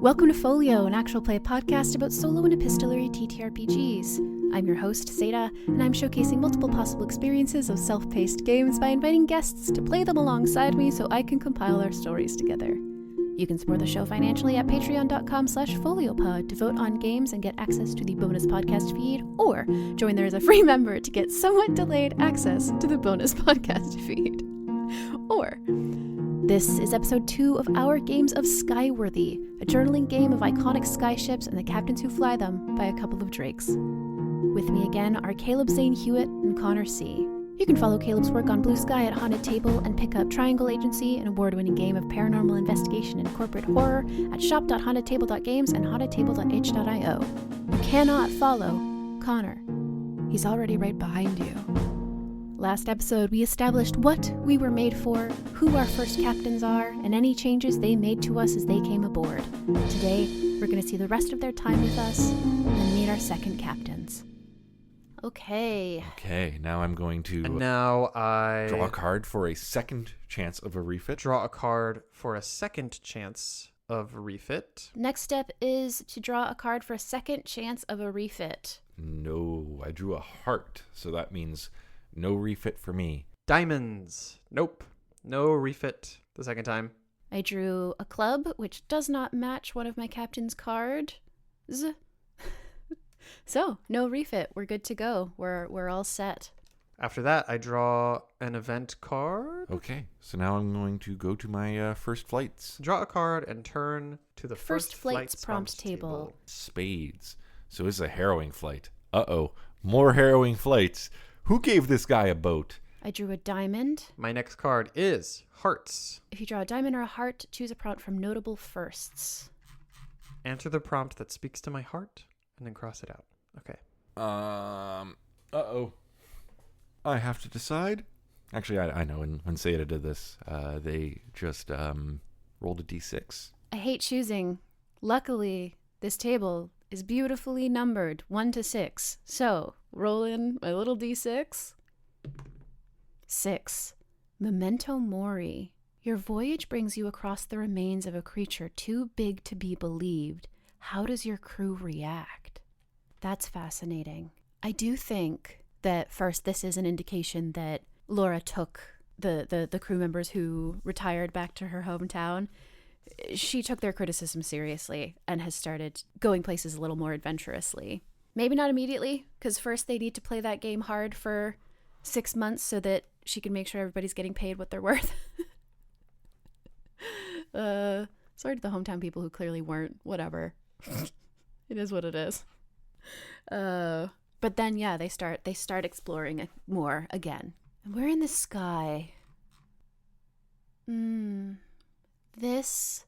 Welcome to Folio, an actual play podcast about solo and epistolary TTRPGs. I'm your host, Satah, and I'm showcasing multiple possible experiences of self-paced games by inviting guests to play them alongside me so I can compile our stories together. You can support the show financially at patreon.com/foliopod to vote on games and get access to the bonus podcast feed, or join there as a free member to get somewhat delayed access to the bonus podcast feed. Or, this is episode 2 of our games of Skyworthy, a journaling game of iconic skyships and the captains who fly them by a couple of drakes. With me again are Caleb, Zane, Huett, and Connor C. You can follow Caleb's work on Bluesky at Haunted Table and pick up Triangle Agency, an award-winning game of paranormal investigation and corporate horror, at shop.hauntedtable.games and hauntedtable.h.io. You cannot follow Connor. He's already right behind you. Last episode, we established what we were made for, who our first captains are, and any changes they made to us as they came aboard. Today, we're going to see the rest of their time with us and meet our second captains. Okay, now I'm going to draw a card for a second chance of a refit. Draw a card for a second chance of a refit. Next step is to draw a card for a second chance of a refit. No, I drew a heart, so that means no refit for me. Diamonds. Nope. No refit the second time. I drew a club, which does not match one of my captain's cards. So, no refit. We're good to go. We're all set. After that, I draw an event card. Okay, so now I'm going to go to my first flights. Draw a card and turn to the first flight's prompt table. Spades. So this is a harrowing flight. Uh-oh, more harrowing flights. Who gave this guy a boat? I drew a diamond. My next card is hearts. If you draw a diamond or a heart, choose a prompt from notable firsts. Answer the prompt that speaks to my heart, and then cross it out. Okay. Uh-oh. I have to decide. Actually, I know when Satah did this, they just rolled a d6. I hate choosing. Luckily, this table is beautifully numbered 1 to 6. So, roll in my little d6. 6. Memento Mori. Your voyage brings you across the remains of a creature too big to be believed. How does your crew react? That's fascinating. I do think that, first, this is an indication that Laura took the crew members who retired back to her hometown. She took their criticism seriously and has started going places a little more adventurously. Maybe not immediately, because first they need to play that game hard for 6 months so that she can make sure everybody's getting paid what they're worth. Sorry to the hometown people who clearly weren't. Whatever. It is what it is. But then, yeah, they start exploring it more again. And we're in the sky. This,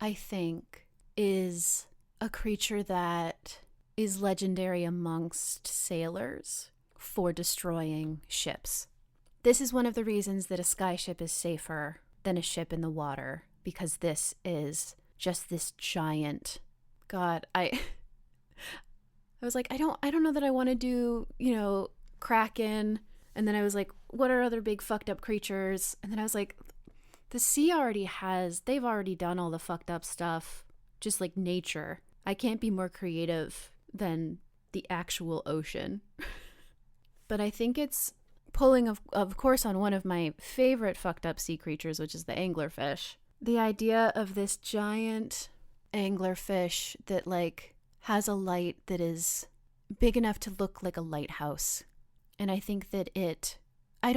I think, is a creature that is legendary amongst sailors for destroying ships. This is one of the reasons that a skyship is safer than a ship in the water, because this is just this giant. God, I was like, I don't know that I want to do, Kraken. And then I was like, what are other big fucked up creatures? And then I was like, the sea they've already done all the fucked up stuff, just like nature. I can't be more creative than the actual ocean. But I think it's pulling, of course, on one of my favorite fucked up sea creatures, which is the anglerfish. The idea of this giant anglerfish that, has a light that is big enough to look like a lighthouse. And I think that I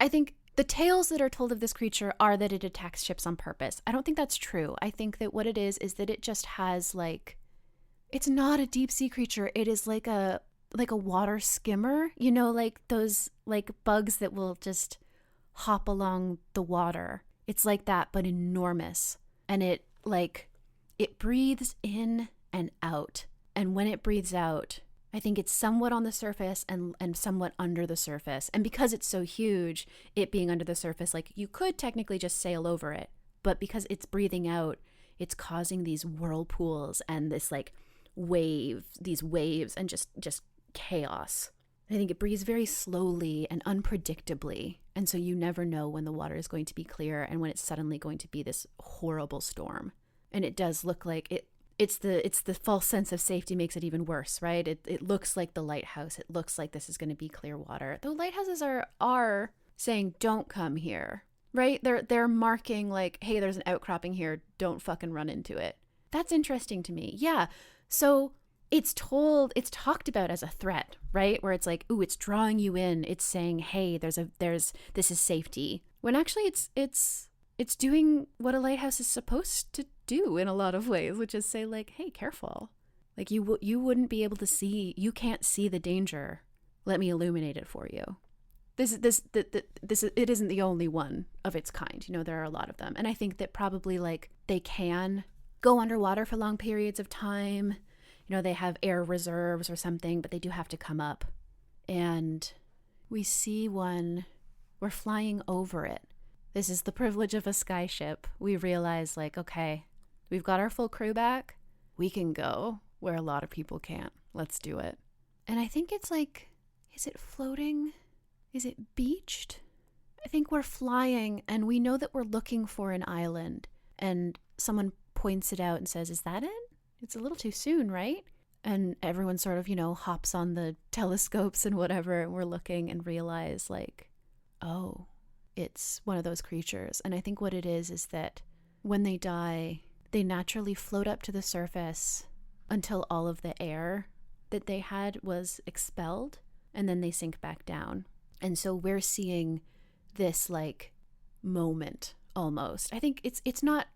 think the tales that are told of this creature are that it attacks ships on purpose. I don't think that's true. I think that what it is that it just has it's not a deep sea creature. It is like a water skimmer, like those bugs that will just hop along the water. It's like that, but enormous. And it breathes in and out. And when it breathes out, I think it's somewhat on the surface and somewhat under the surface. And because it's so huge, it being under the surface, you could technically just sail over it. But because it's breathing out, it's causing these whirlpools and this these waves and just chaos. I think it breathes very slowly and unpredictably. And so you never know when the water is going to be clear and when it's suddenly going to be this horrible storm. And it does look like it's the false sense of safety makes it even worse, right? It looks like the lighthouse. It looks like this is going to be clear water. Though lighthouses are saying don't come here, right? They're marking like, hey, there's an outcropping here. Don't fucking run into it. That's interesting to me. Yeah. So it's talked about as a threat, right? Where it's like, ooh, it's drawing you in. It's saying, hey, this is safety. When actually it's doing what a lighthouse is supposed to do in a lot of ways, which is say like, hey, careful. Like you wouldn't be able to see, you can't see the danger. Let me illuminate it for you. It isn't the only one of its kind. You know, there are a lot of them. And I think that probably like they can go underwater for long periods of time. You know, they have air reserves or something, but they do have to come up. And we see one, we're flying over it. This is the privilege of a skyship. We realize like, okay, we've got our full crew back. We can go where a lot of people can't. Let's do it. And I think it's like, is it floating? Is it beached? I think we're flying and we know that we're looking for an island. And someone points it out and says, is that it? It's a little too soon, right? And everyone sort of, you know, hops on the telescopes and whatever. And we're looking and realize like, oh, it's one of those creatures. And I think what it is that when they die, they naturally float up to the surface until all of the air that they had was expelled. And then they sink back down. And so we're seeing this like moment almost. I think it's not,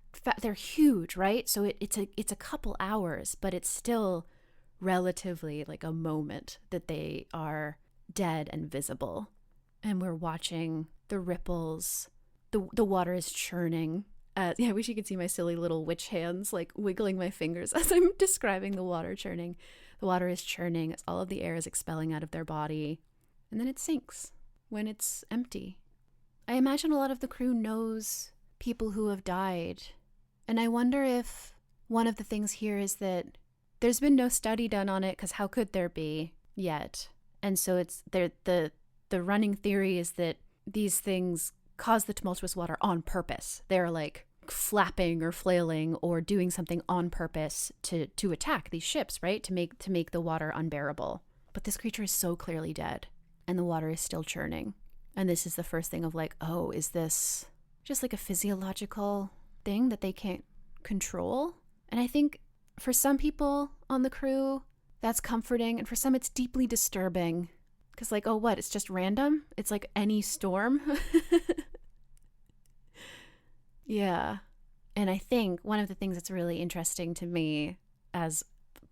they're huge, right? So it's a couple hours, but it's still relatively like a moment that they are dead and visible. And we're watching the ripples. The water is churning. I wish you could see my silly little witch hands like wiggling my fingers as I'm describing the water churning. The water is churning as all of the air is expelling out of their body. And then it sinks when it's empty. I imagine a lot of the crew knows people who have died. And I wonder if one of the things here is that there's been no study done on it, because how could there be yet? And so it's the running theory is that these things cause the tumultuous water on purpose. They're like flapping or flailing or doing something on purpose to attack these ships, right? To make the water unbearable. But this creature is so clearly dead. And the water is still churning. And this is the first thing of like, oh, is this just like a physiological thing that they can't control? And I think for some people on the crew, that's comforting. And for some, it's deeply disturbing. Because like, oh, what? It's just random? It's like any storm? Yeah. And I think one of the things that's really interesting to me as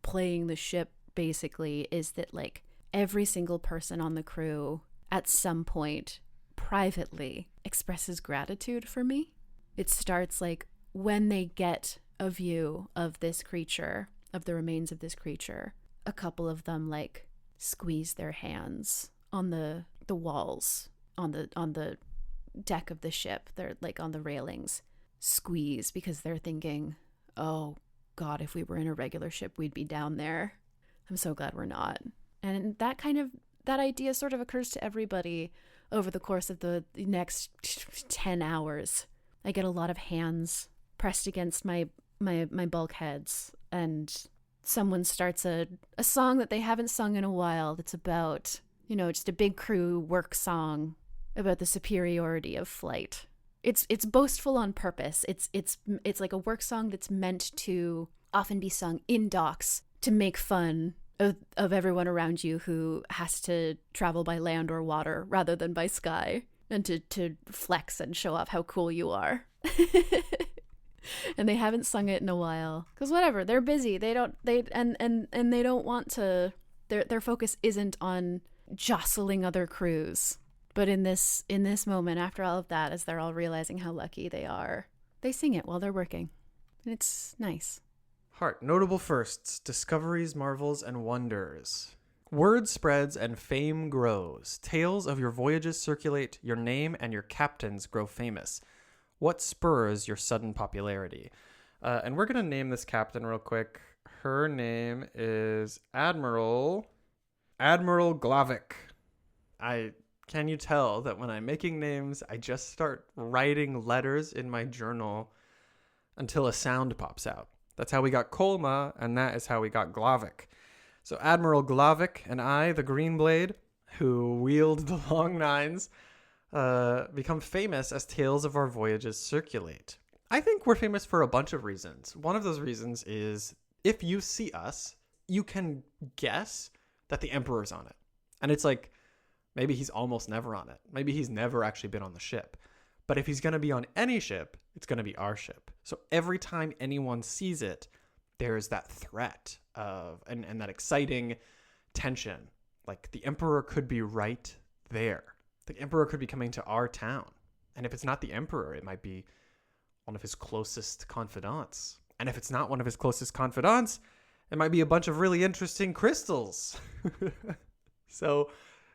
playing the ship basically is that like, every single person on the crew at some point privately expresses gratitude for me. It starts like when they get a view of this creature, of the remains of this creature, a couple of them like squeeze their hands on the walls, on the deck of the ship. They're like on the railings, squeeze, because they're thinking, oh God, if we were in a regular ship, we'd be down there. I'm so glad we're not. And that idea sort of occurs to everybody over the course of the next 10 hours. I get a lot of hands pressed against my bulkheads, and someone starts a song that they haven't sung in a while that's about, you know, just a big crew work song about the superiority of flight. It's boastful on purpose. It's like a work song that's meant to often be sung in docks to make fun of everyone around you who has to travel by land or water rather than by sky, and to flex and show off how cool you are. And they haven't sung it in a while because whatever, they're busy. They don't want to. Their focus isn't on jostling other crews. But in this moment, after all of that, as they're all realizing how lucky they are, they sing it while they're working, and it's nice. Heart. Notable firsts, discoveries, marvels, and wonders. Word spreads and fame grows. Tales of your voyages circulate. Your name and your captains grow famous. What spurs your sudden popularity? And we're going to name this captain real quick. Her name is Admiral Glavic. Can you tell that when I'm making names, I just start writing letters in my journal? until a sound pops out. That's how we got Kolma, and that is how we got Glavik. So Admiral Glavik and I, the Green Blade, who wield the long nines, become famous as tales of our voyages circulate. I think we're famous for a bunch of reasons. One of those reasons is if you see us, you can guess that the Emperor's on it. And it's like, maybe he's almost never on it. Maybe he's never actually been on the ship. But if he's going to be on any ship, it's going to be our ship. So every time anyone sees it, there's that threat of and that exciting tension. Like the Emperor could be right there. The Emperor could be coming to our town. And if it's not the Emperor, it might be one of his closest confidants. And if it's not one of his closest confidants, it might be a bunch of really interesting crystals. So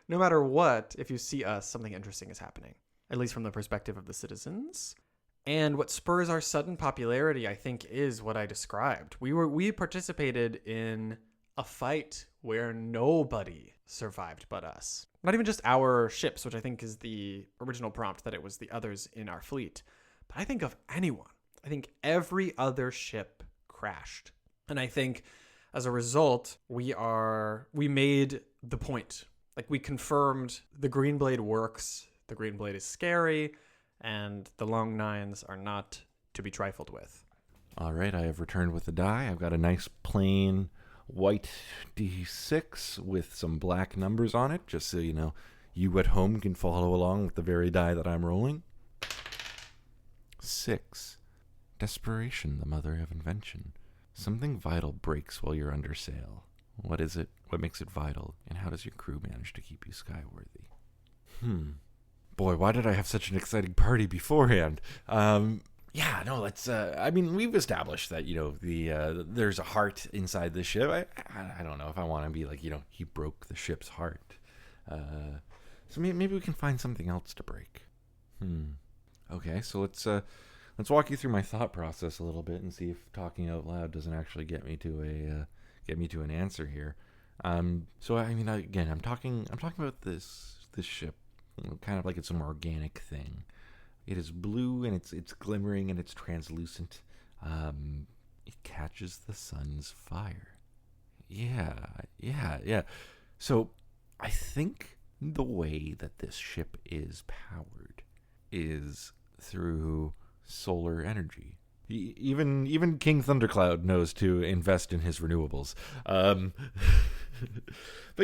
no matter what, if you see us, something interesting is happening, at least from the perspective of the citizens. And what spurs our sudden popularity, I think, is what I described. We participated in a fight where nobody survived but us. Not even just our ships, which I think is the original prompt, that it was the others in our fleet. But I think of anyone. I think every other ship crashed. And I think as a result, we made the point. Like, we confirmed the Green Blade works, the Green Blade is scary, and the long nines are not to be trifled with. All right, I have returned with the die. I've got a nice plain white D6 with some black numbers on it, just so you know, you at home can follow along with the very die that I'm rolling. 6. Desperation, the mother of invention. Something vital breaks while you're under sail. What is it? What makes it vital? And how does your crew manage to keep you skyworthy? Boy, why did I have such an exciting party beforehand? Yeah, no, let's, I mean, we've established that, you know, there's a heart inside the ship. I don't know if I want to be like, you know, he broke the ship's heart. So maybe we can find something else to break. Okay, so let's walk you through my thought process a little bit and see if talking out loud doesn't actually get me to an answer here. So I mean, again, I'm talking about this ship, kind of like it's some organic thing. It is blue and it's glimmering and it's translucent. It catches the sun's fire. Yeah. So I think the way that this ship is powered is through solar energy. Even King Thundercloud knows to invest in his renewables. But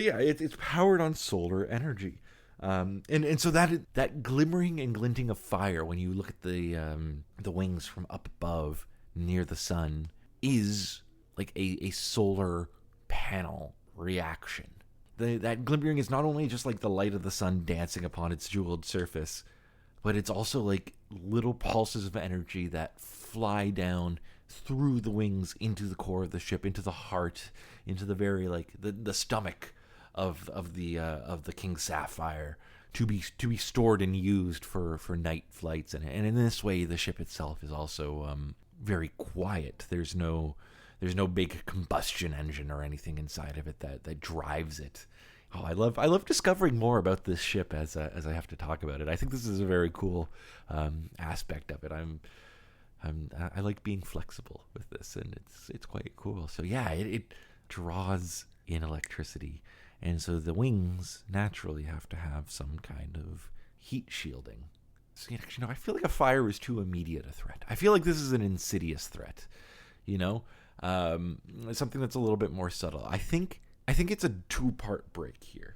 yeah, it's powered on solar energy. And so that glimmering and glinting of fire when you look at the wings from up above near the sun is like a solar panel reaction. That glimmering is not only just like the light of the sun dancing upon its jeweled surface, but it's also like little pulses of energy that fly down through the wings into the core of the ship, into the heart, into the very like the stomach of the King Sapphire to be stored and used for night flights, and in this way the ship itself is also very quiet. There's no big combustion engine or anything inside of it that drives it. Oh, I love discovering more about this ship as I have to talk about it. I think this is a very cool aspect of it. I like being flexible with this, and it's quite cool. So yeah, it draws in electricity, and so the wings naturally have to have some kind of heat shielding. So actually, no, I feel like a fire is too immediate a threat. I feel like this is an insidious threat, you know, something that's a little bit more subtle. I think it's a 2-part break here.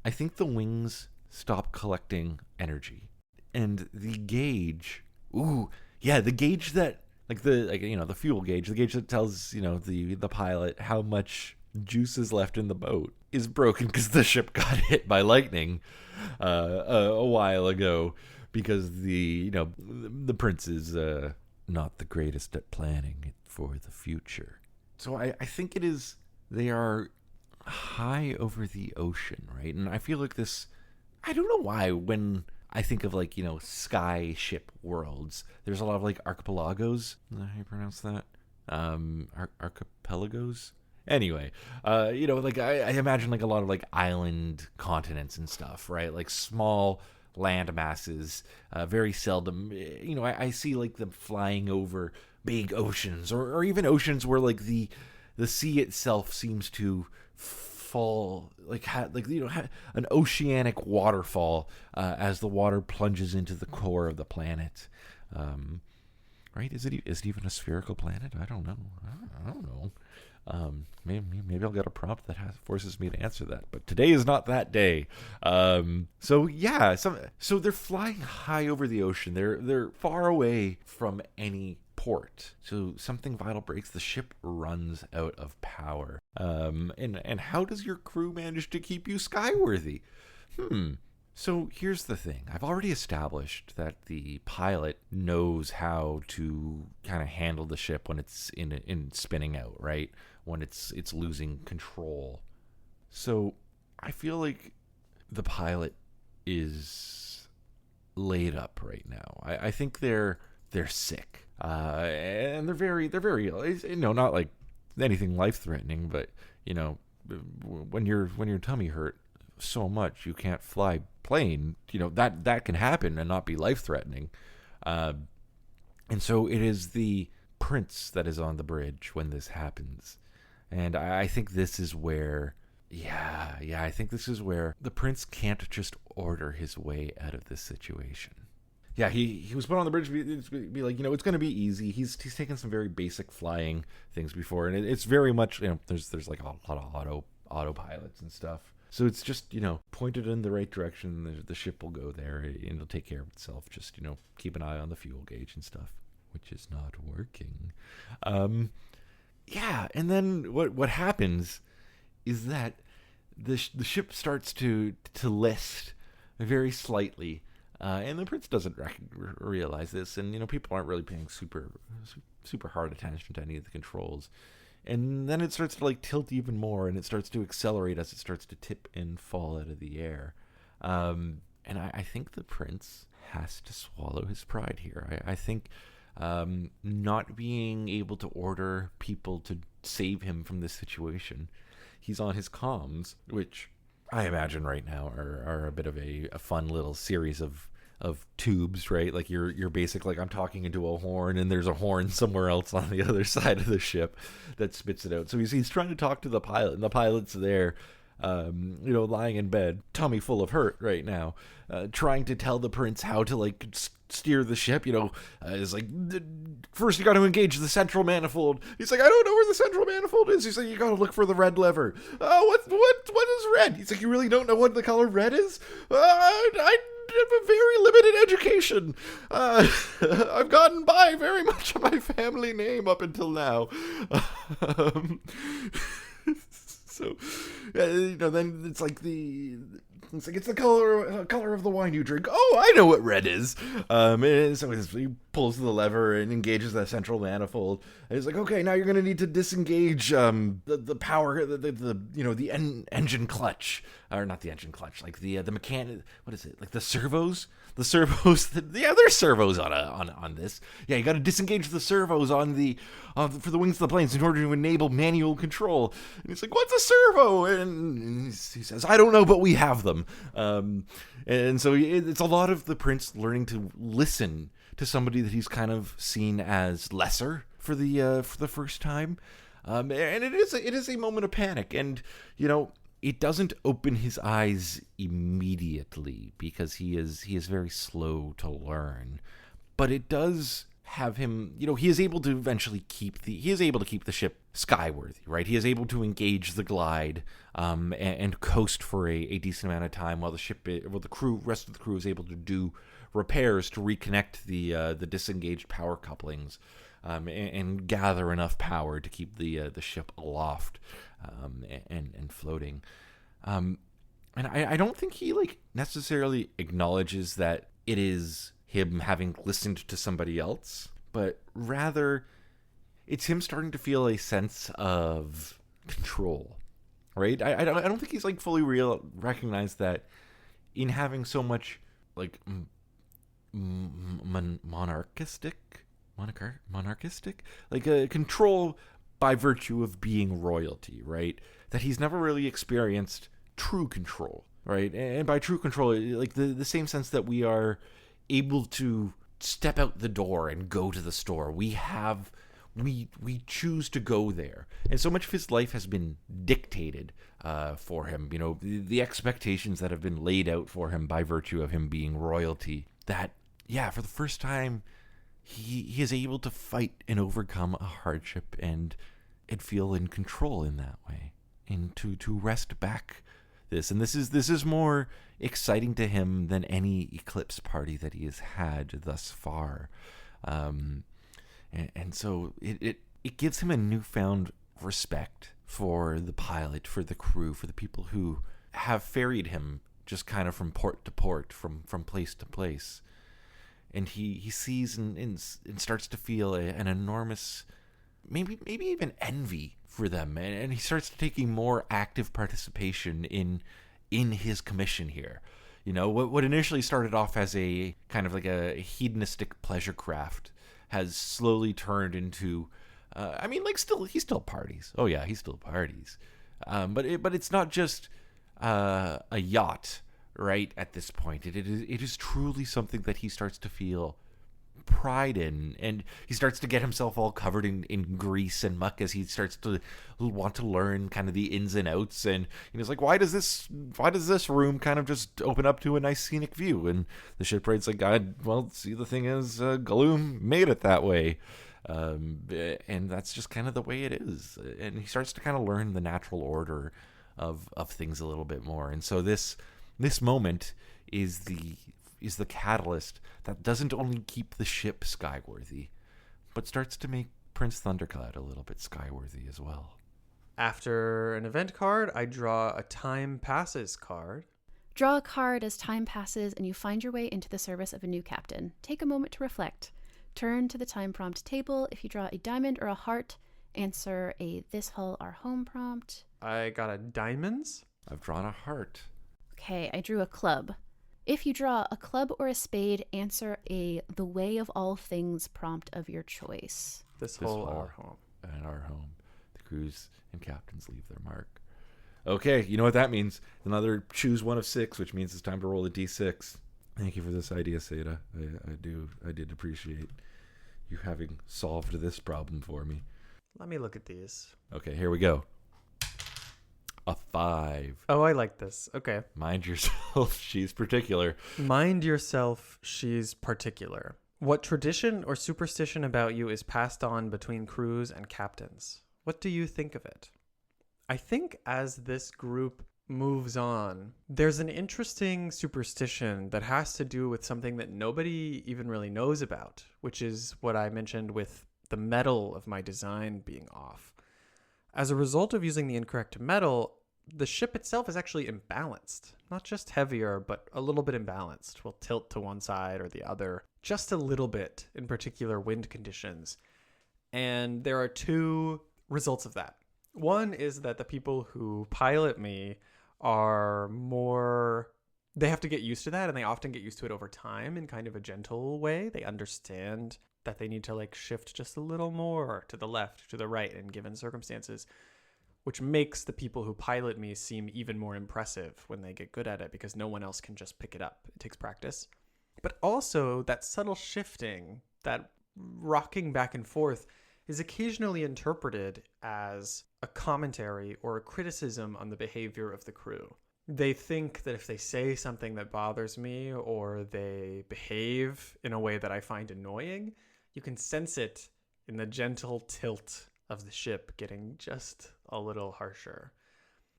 I think the wings stop collecting energy, and the gauge. The gauge that the fuel gauge, the gauge that tells the pilot how much juice is left in the boat is broken because the ship got hit by lightning a while ago, because the prince is not the greatest at planning it for the future. So I think it is. They are high over the ocean, right? And I feel like this. I don't know why when I think of sky ship worlds, there's a lot of archipelagos. Is that how you pronounce that? Archipelagos. Anyway, I imagine a lot of island continents and stuff, right? Like small land masses. Very seldom, I see like them flying over big oceans, or even oceans where like the sea itself seems to fall, an oceanic waterfall as the water plunges into the core of the planet. Right? Is it even a spherical planet? I don't know. I don't know. Maybe I'll get a prompt that forces me to answer that. But today is not that day. So they're flying high over the ocean. They're far away from any port. So something vital breaks. The ship runs out of power. And how does your crew manage to keep you skyworthy? So here's the thing. I've already established that the pilot knows how to kind of handle the ship when it's in spinning out, right? When it's losing control. So I feel like the pilot is laid up right now. I think they're sick. And they're very ill. Not like anything life-threatening, but when your tummy hurt so much you can't fly plane, that can happen and not be life-threatening. And so it is the prince that is on the bridge when this happens. And I think this is where I think this is where the prince can't just order his way out of this situation. Yeah, he was put on the bridge to be like, it's going to be easy. He's taken some very basic flying things before, and it's very much, there's like a lot of autopilots and stuff. So it's just, pointed in the right direction. The ship will go there and it'll take care of itself. Just, keep an eye on the fuel gauge and stuff, which is not working. And then what happens is that the ship starts to list very slightly. And the prince doesn't realize this. And, people aren't really paying super hard attention to any of the controls. And then it starts to tilt even more, and it starts to accelerate as it starts to tip and fall out of the air. And I think the prince has to swallow his pride here. I think not being able to order people to save him from this situation, he's on his comms, which I imagine right now are a bit of a fun little series of tubes, right? Like you're basic, like I'm talking into a horn and there's a horn somewhere else on the other side of the ship that spits it out. So he's trying to talk to the pilot, and the pilot's there, lying in bed, tummy full of hurt right now, trying to tell the prince how to steer the ship. Is like, first you got to engage the central manifold. He's like, I don't know where the central manifold is. He's like, you got to look for the red lever. What is red? He's like, you really don't know what the color red is? I have a very limited education. I've gotten by very much on my family name up until now. So, then it's like it's the color of the wine you drink. Oh, I know what red is. And so he pulls the lever and engages that central manifold. And he's like, okay, now you're gonna need to disengage the power, the engine clutch, or not the engine clutch, like the mechanic. What is it? Like the servos? The servos. There's servos on this. Yeah, you got to disengage the servos for the wings of the planes in order to enable manual control. And he's like, what's a servo? And he says, I don't know, but we have them. And so it's a lot of the prince learning to listen to somebody that he's kind of seen as lesser for the first time. And it is a moment of panic. And, it doesn't open his eyes immediately because he is very slow to learn, but it does have him, he is able to eventually keep the ship skyworthy, right? He is able to engage the glide and coast for a decent amount of time while the rest of the crew is able to do repairs to reconnect the disengaged power couplings and gather enough power to keep the ship aloft and floating. And I don't think he necessarily acknowledges that it is him having listened to somebody else, but rather it's him starting to feel a sense of control, right? I don't think he's fully recognized that in having so much monarchistic control by virtue of being royalty, right? That he's never really experienced true control, right? And by true control, like the same sense that we are able to step out the door and go to the store. We choose to go there, and so much of his life has been dictated for him. You know, the expectations that have been laid out for him by virtue of him being royalty. That, yeah, for the first time, he is able to fight and overcome a hardship and feel in control in that way, and to wrest back this. And this is more exciting to him than any eclipse party that he has had thus far. And so it gives him a newfound respect for the pilot, for the crew, for the people who have ferried him just kind of from port to port, from place to place. And he sees and starts to feel an enormous, maybe even envy for them. And he starts taking more active participation in his commission here. You know, what initially started off as a kind of like a hedonistic pleasure craft has slowly turned into, he still parties. Oh yeah, he still parties. But it's not just a yacht, right? At this point, it is truly something that he starts to feel pride in, and he starts to get himself all covered in grease and muck as he starts to want to learn kind of the ins and outs. And he's like, why does this room kind of just open up to a nice scenic view? And the shipwright's like, the thing is, Gloom made it that way, and that's just kind of the way it is. And he starts to kind of learn the natural order of things a little bit more. And so this moment is the catalyst that doesn't only keep the ship skyworthy, but starts to make Prince Thundercloud a little bit skyworthy as well. After an event card, I draw a time passes card. Draw a card as time passes and you find your way into the service of a new captain. Take a moment to reflect. Turn to the time prompt table. If you draw a diamond or a heart, answer a "This Hull Our Home" prompt. I got a diamonds. I've drawn a heart. Okay, I drew a club. If you draw a club or a spade, answer a "The Way of All Things" prompt of your choice. This Hull Our Home. And our home. The crews and captains leave their mark. Okay, you know what that means. Another choose one of 6, which means it's time to roll a d6. Thank you for this idea, Satah. I did appreciate you having solved this problem for me. Let me look at these. Okay, here we go. A 5. Oh, I like this. Okay. Mind yourself, she's particular. Mind yourself, she's particular. What tradition or superstition about you is passed on between crews and captains? What do you think of it? I think as this group moves on, there's an interesting superstition that has to do with something that nobody even really knows about, which is what I mentioned with the metal of my design being off. As a result of using the incorrect metal, the ship itself is actually imbalanced. Not just heavier, but a little bit imbalanced. Will tilt to one side or the other, just a little bit in particular wind conditions. And there are 2 results of that. One is that the people who pilot me they have to get used to that, and they often get used to it over time in kind of a gentle way. They understand that they need to shift just a little more to the left, to the right in given circumstances, which makes the people who pilot me seem even more impressive when they get good at it, because no one else can just pick it up. It takes practice. But also that subtle shifting, that rocking back and forth, is occasionally interpreted as a commentary or a criticism on the behavior of the crew. They think that if they say something that bothers me or they behave in a way that I find annoying, you can sense it in the gentle tilt of the ship getting just a little harsher.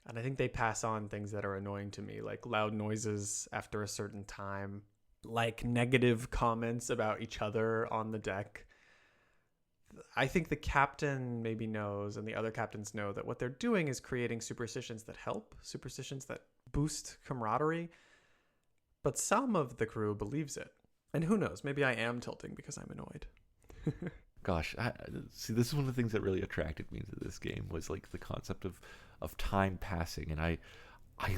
And I think they pass on things that are annoying to me, like loud noises after a certain time, like negative comments about each other on the deck. I think the captain maybe knows, and the other captains know, that what they're doing is creating superstitions that help, superstitions that boost camaraderie. But some of the crew believes it. And who knows, maybe I am tilting because I'm annoyed. Gosh, see, this is one of the things that really attracted me to this game, was the concept of time passing. And I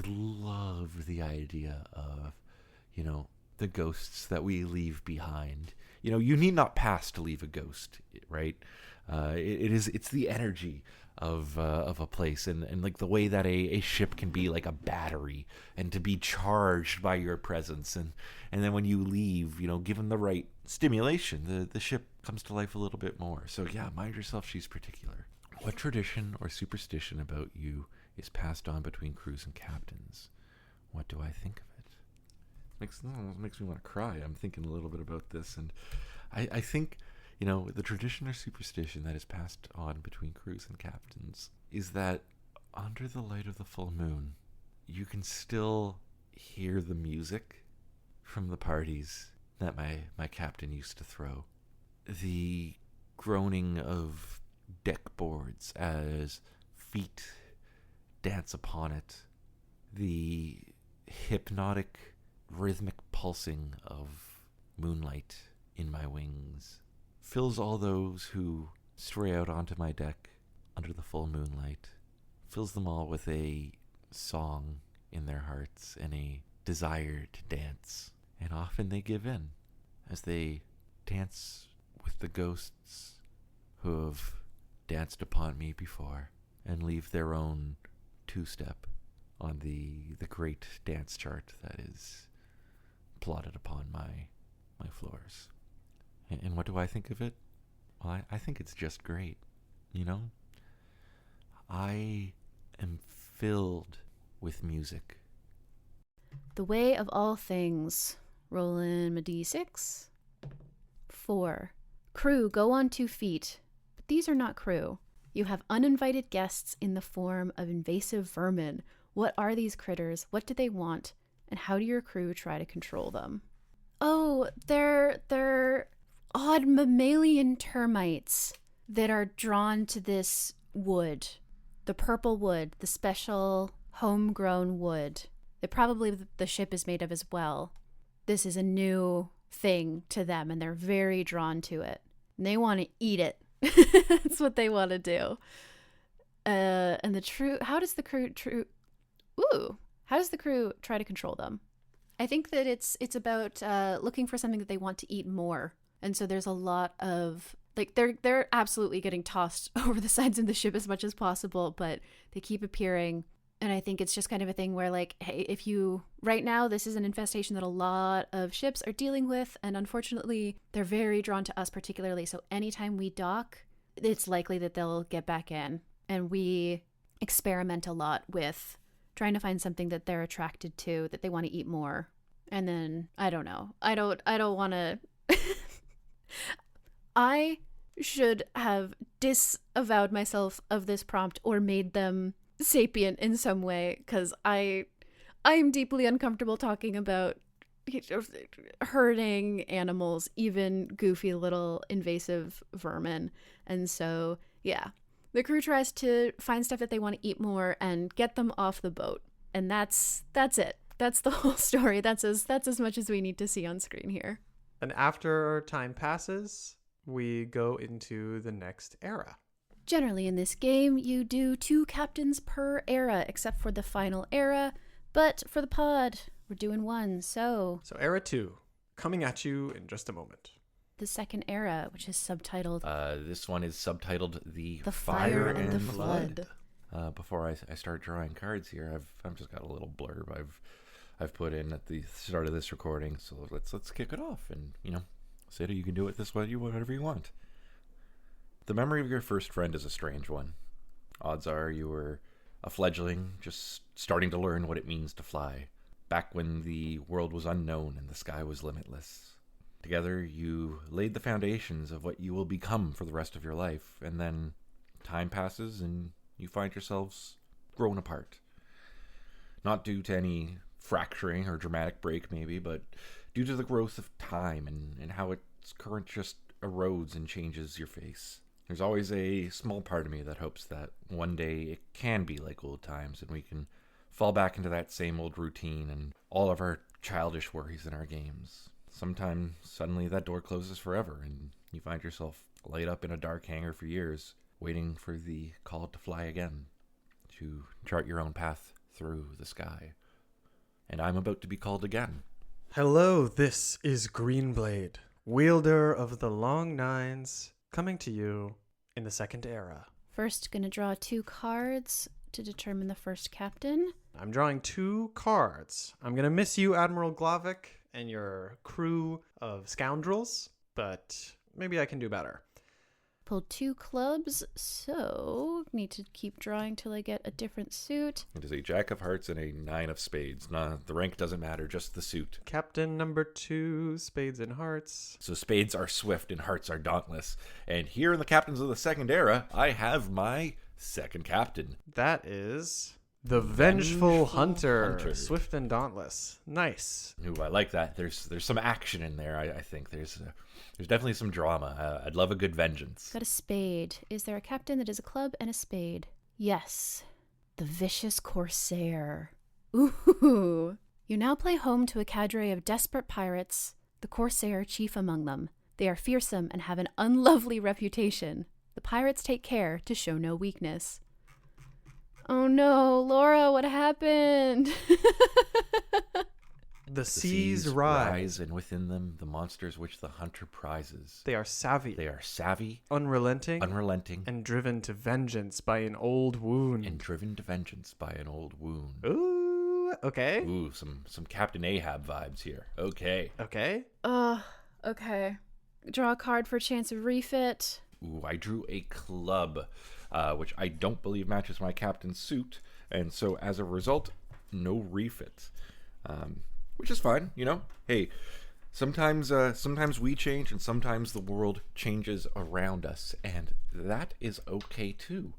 love the idea of, the ghosts that we leave behind. You need not pass to leave a ghost, right? It's the energy of a place, and like the way that a ship can be like a battery and to be charged by your presence, and then when you leave, given the right stimulation, the ship comes to life a little bit more. So yeah, mind yourself, she's particular. What tradition or superstition about you is passed on between crews and captains? What do I think of it? Makes me want to cry. I'm thinking a little bit about this, and I think, the tradition or superstition that is passed on between crews and captains is that under the light of the full moon, you can still hear the music from the parties that my captain used to throw. The groaning of deck boards as feet dance upon it. The hypnotic, rhythmic pulsing of moonlight in my wings fills all those who stray out onto my deck under the full moonlight, fills them all with a song in their hearts and a desire to dance. And often they give in as they dance with the ghosts who have danced upon me before and leave their own two-step on the great dance chart that is plotted upon my floors. And what do I think of it? Well, I think it's just great. I am filled with music. The way of all things. Roll in a d6. 4. Crew, go on 2 feet. But these are not crew. You have uninvited guests in the form of invasive vermin. What are these critters? What do they want? And how do your crew try to control them? Oh, they're odd mammalian termites that are drawn to this wood. The purple wood, the special homegrown wood that probably the ship is made of as well. This is a new thing to them, and they're very drawn to it. And they want to eat it. That's what they want to do. And how does the crew try to control them? I think that it's about looking for something that they want to eat more. And so there's a lot of, like, they're absolutely getting tossed over the sides of the ship as much as possible, but they keep appearing. And I think it's just kind of a thing where, like, hey, right now, this is an infestation that a lot of ships are dealing with. And unfortunately, they're very drawn to us particularly. So anytime we dock, it's likely that they'll get back in. And we experiment a lot with trying to find something that they're attracted to, that they want to eat more. And then, I don't know. I don't want to... I should have disavowed myself of this prompt or made them sapient in some way, because I'm deeply uncomfortable talking about hurting animals, even goofy little invasive vermin. And so, yeah, the crew tries to find stuff that they want to eat more and get them off the boat. And that's it. That's the whole story. That's as much as we need to see on screen here. And after time passes, we go into the next era. Generally in this game, you do 2 captains per era, except for the final era. But for the pod, we're doing 1, so era 2, coming at you in just a moment. The second era, which is subtitled... This one is subtitled The Fire and the Flood. Before I start drawing cards here, I've just got a little blurb I've put in at the start of this recording, so let's kick it off. And, Satah, you can do it this way, whatever you want. The memory of your first friend is a strange one. Odds are you were a fledgling, just starting to learn what it means to fly, back when the world was unknown and the sky was limitless. Together, you laid the foundations of what you will become for the rest of your life, and then time passes and you find yourselves grown apart. Not due to any fracturing or dramatic break, maybe, but due to the growth of time and how its current just erodes and changes your face. There's always a small part of me that hopes that one day it can be like old times and we can fall back into that same old routine and all of our childish worries in our games. Sometime suddenly that door closes forever and you find yourself laid up in a dark hangar for years, waiting for the call to fly again, to chart your own path through the sky. And I'm about to be called again. Hello, this is Greenblade, wielder of the long nines, coming to you in the second era. First, gonna draw 2 cards to determine the first captain. I'm drawing 2 cards. I'm going to miss you, Admiral Glavik, and your crew of scoundrels, but maybe I can do better. Pulled 2 clubs, so need to keep drawing till I get a different suit. It is a Jack of Hearts and a 9 of Spades. Nah, the rank doesn't matter, just the suit. Captain number 2, Spades and Hearts. So Spades are swift and Hearts are dauntless. And here in the Captains of the Second Era, I have my second captain. That is the Vengeful Hunter. Hunter. Swift and dauntless. Nice. Ooh, I like that. There's some action in there. I think there's definitely some drama. I'd love a good vengeance. Got a spade. Is there a captain that is a club and a spade? Yes. The Vicious Corsair. Ooh. You now play home to a cadre of desperate pirates, the Corsair chief among them. They are fearsome and have an unlovely reputation. The pirates take care to show no weakness. Oh no, Laura, what happened? The seas rise. And within them the monsters which the hunter prizes. They are savvy. They are savvy, unrelenting, and driven to vengeance by an old wound. Ooh, okay. Ooh, some Captain Ahab vibes here. Okay. Okay. Okay. Draw a card for a chance of refit. Ooh, I drew a club, which I don't believe matches my captain's suit, and so as a result, no refit. Which is fine, you know. Hey, sometimes we change, and sometimes the world changes around us, and that is okay too.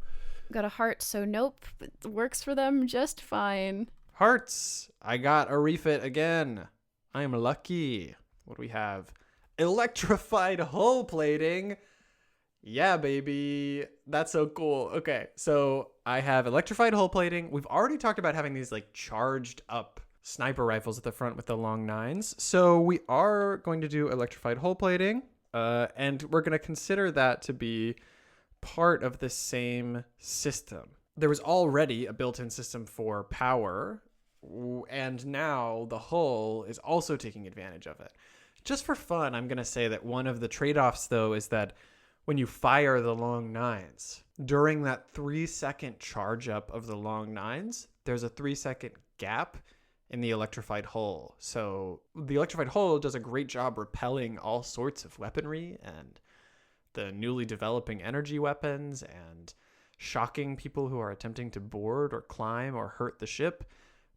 Got a heart, so nope. It works for them just fine. Hearts. I got a refit again. I am lucky. What do we have? Electrified hull plating. Yeah, baby. That's so cool. Okay, so I have electrified hull plating. We've already talked about having these like charged up sniper rifles at the front with the long 9s. So we are going to do electrified hull plating, and we're going to consider that to be part of the same system. There was already a built-in system for power, and now the hull is also taking advantage of it. Just for fun, I'm going to say that one of the trade-offs, though, is that when you fire the long 9s, during that 3-second charge up of the long 9s, there's a 3-second gap in the electrified hull. So the electrified hull does a great job repelling all sorts of weaponry and the newly developing energy weapons and shocking people who are attempting to board or climb or hurt the ship.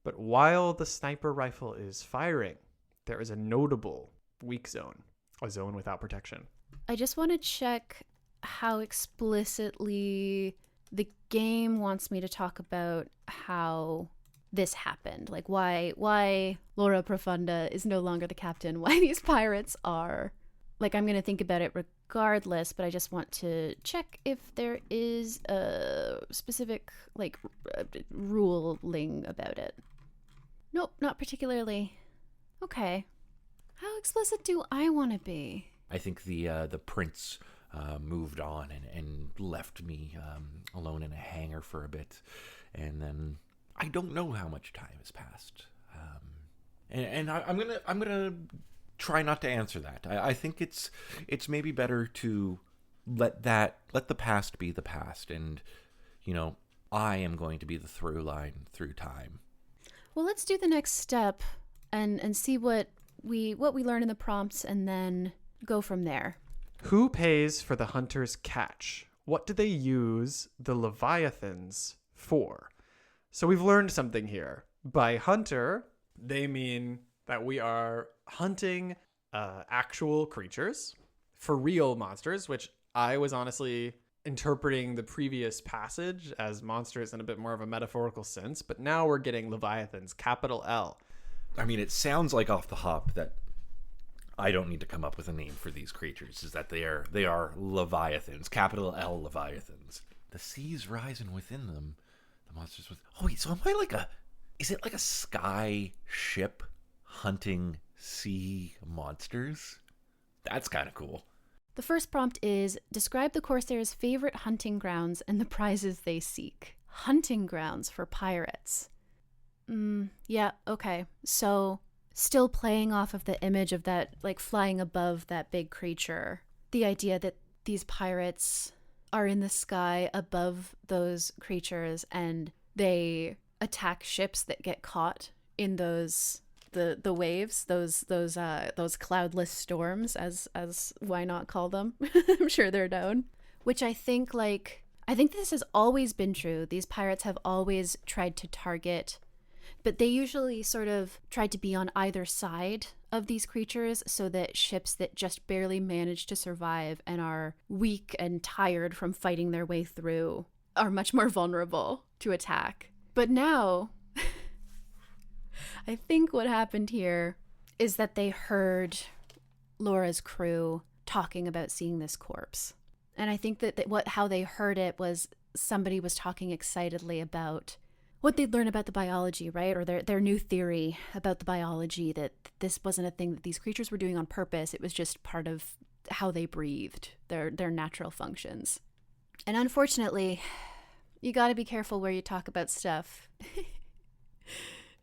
But while the sniper rifle is firing, there is a notable weak zone, a zone without protection. I just want to check how explicitly the game wants me to talk about how this happened. Like why Laura Profunda is no longer the captain, why these pirates are. Like, I'm going to think about it regardless, but I just want to check if there is a specific, like, ruling about it. Nope, not particularly. Okay. How explicit do I want to be? I think the prince moved on and left me alone in a hangar for a bit, and then I don't know how much time has passed, and I'm gonna try not to answer that. I think it's maybe better to let the past be the past, and you know, I am going to be the through line through time. Well, let's do the next step and see what we learn in the prompts, and then go from there. Who pays for the hunter's catch? What do they use the leviathans for? So we've learned something here. By hunter, they mean that we are hunting actual creatures, for real monsters, which I was honestly interpreting the previous passage as monsters in a bit more of a metaphorical sense, but now we're getting leviathans, capital L. I mean, it sounds like off the hop that I don't need to come up with a name for these creatures, is that they are leviathans, capital L leviathans. The seas rise, and within them the monsters with... Oh wait, so am I is it like a sky ship hunting sea monsters? That's kind of cool. The first prompt is, describe the Corsair's favorite hunting grounds and the prizes they seek. Hunting grounds for pirates. Yeah, okay. So, still playing off of the image of that, like, flying above that big creature. The idea that these pirates are in the sky above those creatures, and they attack ships that get caught in those the waves, those cloudless storms, as why not call them? I'm sure they're known. Which I think this has always been true. These pirates have always tried to target, but they usually sort of tried to be on either side of these creatures so that ships that just barely manage to survive and are weak and tired from fighting their way through are much more vulnerable to attack. But now, I think what happened here is that they heard Laura's crew talking about seeing this corpse. And I think that how they heard it was somebody was talking excitedly about what they'd learn about the biology, right? Or their new theory about the biology, that this wasn't a thing that these creatures were doing on purpose. It was just part of how they breathed, their natural functions. And unfortunately, you got to be careful where you talk about stuff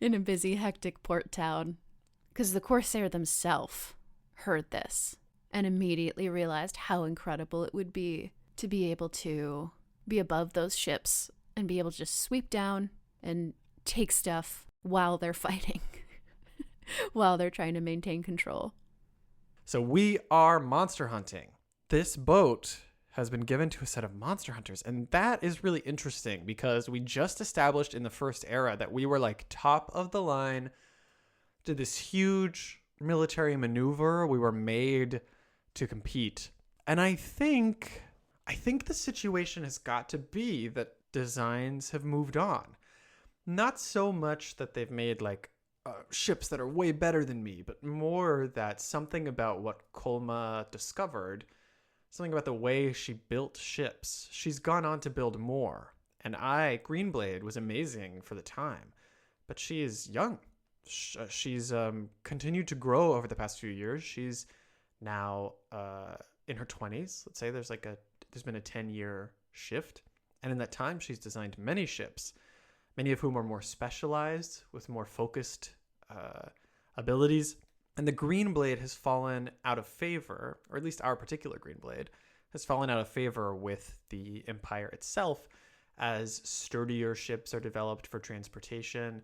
in a busy, hectic port town, because the Corsair themselves heard this and immediately realized how incredible it would be to be able to be above those ships and be able to just sweep down and take stuff while they're fighting, while they're trying to maintain control. So we are monster hunting. This boat has been given to a set of monster hunters, and that is really interesting because we just established in the first era that we were like top of the line, did this huge military maneuver. We were made to compete. And I think the situation has got to be that designs have moved on. Not so much that they've made like ships that are way better than me, but more that something about what Kolma discovered, something about the way she built ships. She's gone on to build more. And Greenblade was amazing for the time, but she is young. She's continued to grow over the past few years. She's now in her 20s. Let's say there's been a 10-year shift. And in that time, she's designed many ships, many of whom are more specialized with more focused abilities. And the Greenblade has fallen out of favor, or at least our particular Greenblade has fallen out of favor with the Empire itself, as sturdier ships are developed for transportation,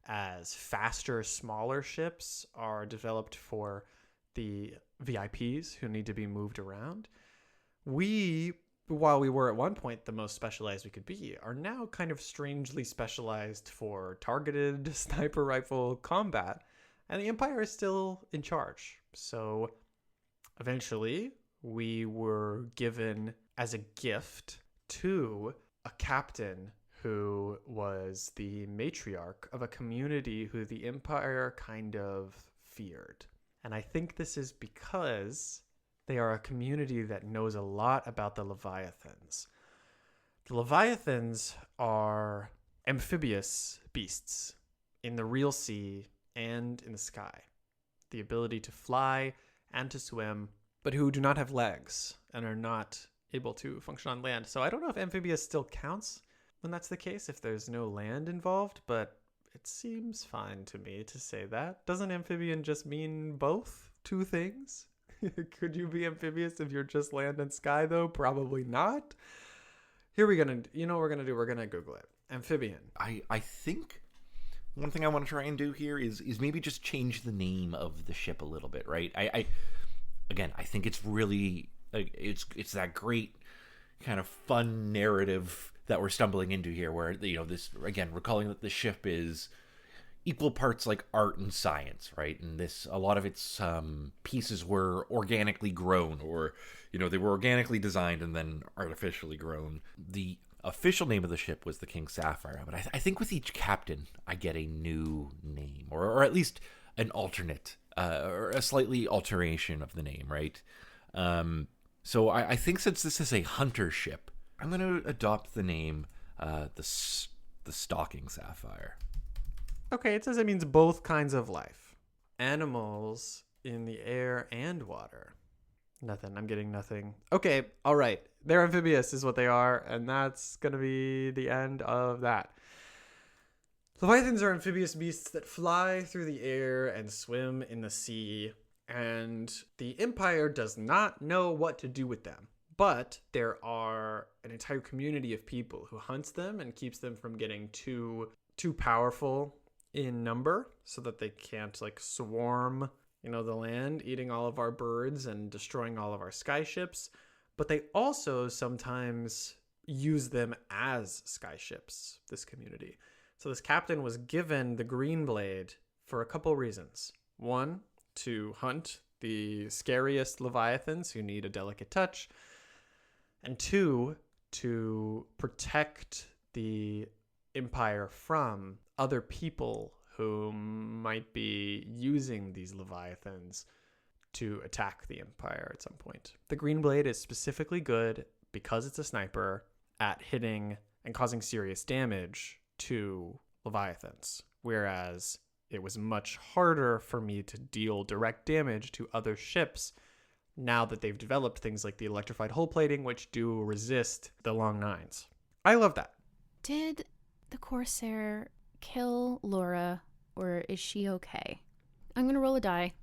as faster, smaller ships are developed for the VIPs who need to be moved around. We, while we were at one point the most specialized we could be, are now kind of strangely specialized for targeted sniper rifle combat, and the Empire is still in charge. So eventually we were given as a gift to a captain who was the matriarch of a community who the Empire kind of feared. And I think this is because they are a community that knows a lot about the Leviathans. The Leviathans are amphibious beasts in the real sea and in the sky. The ability to fly and to swim, but who do not have legs and are not able to function on land. So I don't know if amphibious still counts when that's the case, if there's no land involved, but it seems fine to me to say that. Doesn't amphibian just mean both? Two things? Could you be amphibious if you're just land and sky, though? Probably not. You know what we're going to do? We're going to Google it. Amphibian. I think one thing I want to try and do here is maybe just change the name of the ship a little bit, right? I think it's really, it's that great kind of fun narrative that we're stumbling into here, where, you know, this, again, recalling that the ship is equal parts like art and science, right? And a lot of its pieces were organically grown, or, you know, they were organically designed and then artificially grown. The official name of the ship was the King Sapphire, but I think with each captain, I get a new name, or at least an alternate, or a slightly alteration of the name, right? So I think since this is a hunter ship, I'm going to adopt the name the Stalking Sapphire. Okay, it says it means both kinds of life. Animals in the air and water. Nothing. I'm getting nothing. Okay, all right. They're amphibious is what they are, and that's going to be the end of that. Leviathans are amphibious beasts that fly through the air and swim in the sea, and the Empire does not know what to do with them. But there are an entire community of people who hunts them and keeps them from getting too powerful in number, so that they can't like swarm, the land, eating all of our birds and destroying all of our skyships. But they also sometimes use them as skyships, this community. So this captain was given the green blade for a couple reasons. One, to hunt the scariest leviathans who need a delicate touch. And two, to protect the empire from other people who might be using these leviathans to attack the empire at some point. The green blade is specifically good because it's a sniper at hitting and causing serious damage to leviathans, whereas it was much harder for me to deal direct damage to other ships now that they've developed things like the electrified hull plating, which do resist the long nines. I love that. Did the Corsair kill Laura, or is she okay? I'm gonna roll a die.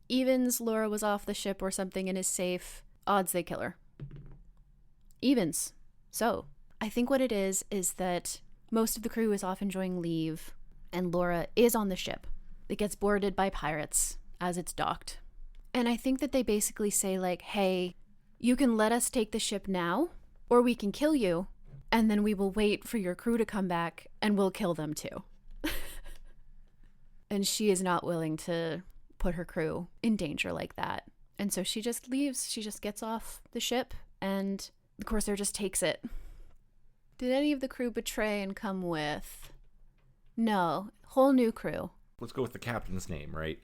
Evens, Laura was off the ship or something and is safe. Odds they kill her. Evens. So, I think what it is that most of the crew is off enjoying leave, and Laura is on the ship. It gets boarded by pirates as it's docked. And I think that they basically say, like, hey, you can let us take the ship now, or we can kill you, and then we will wait for your crew to come back, and we'll kill them too. And she is not willing to put her crew in danger like that. And so she just leaves. She just gets off the ship, and the Corsair just takes it. Did any of the crew betray and come with? No. Whole new crew. Let's go with the captain's name, right?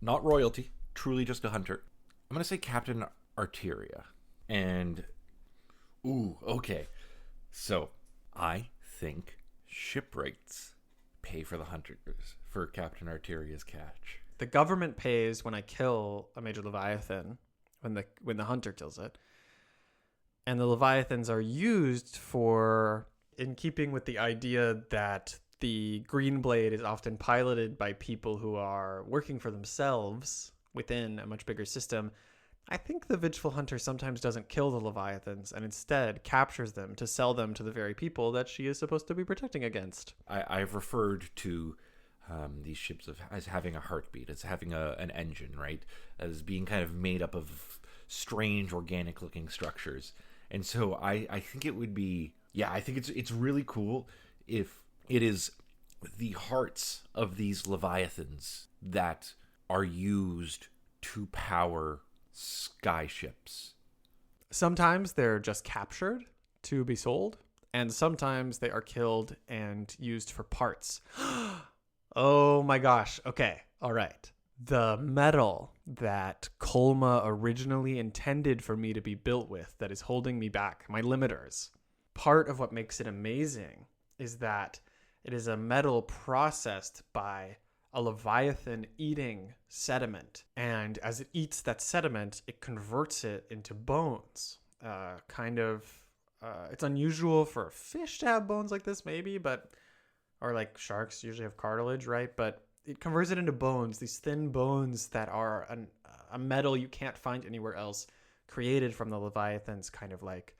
Not royalty. Truly just a hunter. I'm going to say Captain Arteria. And, ooh, okay. So, I think shipwrights pay for the hunters for Captain Arteria's catch. The government pays when I kill a major leviathan, when the hunter kills it. And the leviathans are used for, in keeping with the idea that the green blade is often piloted by people who are working for themselves within a much bigger system, I think the vengeful hunter sometimes doesn't kill the leviathans and instead captures them to sell them to the very people that she is supposed to be protecting against. I've referred to these ships as having a heartbeat, as having an engine, right? As being kind of made up of strange organic-looking structures. And so I think it would be, I think it's really cool if it is the hearts of these leviathans that are used to power skyships. Sometimes they're just captured to be sold, and sometimes they are killed and used for parts. Oh my gosh. Okay. All right. The metal that Kolma originally intended for me to be built with that is holding me back, my limiters. Part of what makes it amazing is that it is a metal processed by a leviathan eating sediment. And as it eats that sediment, it converts it into bones. It's unusual for a fish to have bones like this, maybe, or like sharks usually have cartilage, right? But it converts it into bones, these thin bones that are a metal you can't find anywhere else, created from the leviathan's kind of like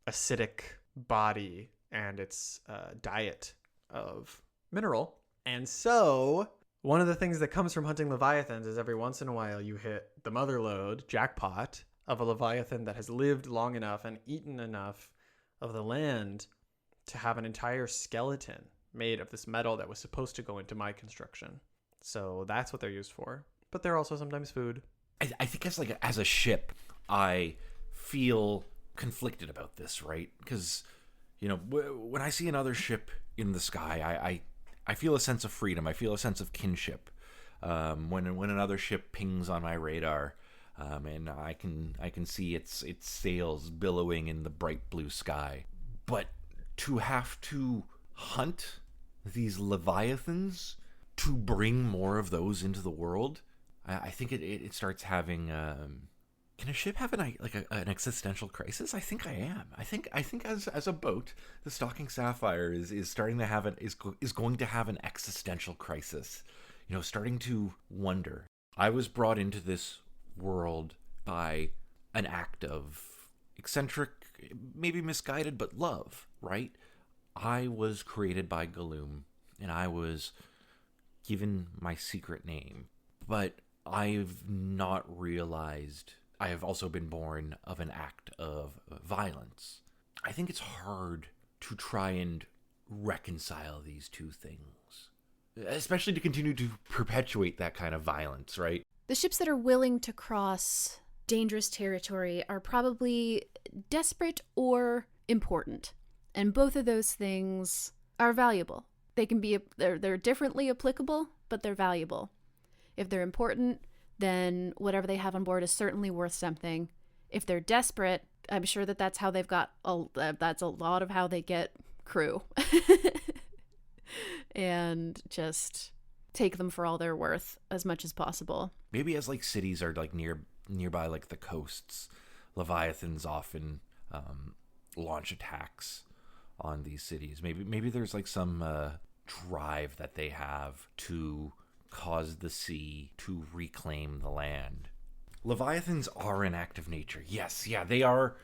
acidic body and its diet of mineral. And so one of the things that comes from hunting leviathans is every once in a while you hit the mother lode, jackpot, of a leviathan that has lived long enough and eaten enough of the land to have an entire skeleton made of this metal that was supposed to go into my construction. So that's what they're used for. But they're also sometimes food. I think as a ship, I feel conflicted about this, right? Because, when I see another ship in the sky, I feel a sense of freedom. I feel a sense of kinship. When another ship pings on my radar, and I can see its sails billowing in the bright blue sky. But to have to hunt these leviathans to bring more of those into the world, I think it starts having. Can a ship have an existential crisis? I think I am. I think as a boat, the Stalking Sapphire is starting to have is going to have an existential crisis. Starting to wonder. I was brought into this world by an act of eccentric, maybe misguided, but love, right? I was created by Galoom, and I was given my secret name, but I've not realized I have also been born of an act of violence. I think it's hard to try and reconcile these two things, especially to continue to perpetuate that kind of violence, right? The ships that are willing to cross dangerous territory are probably desperate or important. And both of those things are valuable. They can be, they're differently applicable, but they're valuable. If they're important, then whatever they have on board is certainly worth something. If they're desperate, I'm sure that that's how they've got, that's a lot of how they get crew. And just take them for all they're worth as much as possible. Maybe as like cities are like nearby like the coasts, Leviathans often launch attacks on these cities. Maybe there's like some drive that they have to cause the sea to reclaim the land. Leviathans are an act of nature. Yes, yeah, they are.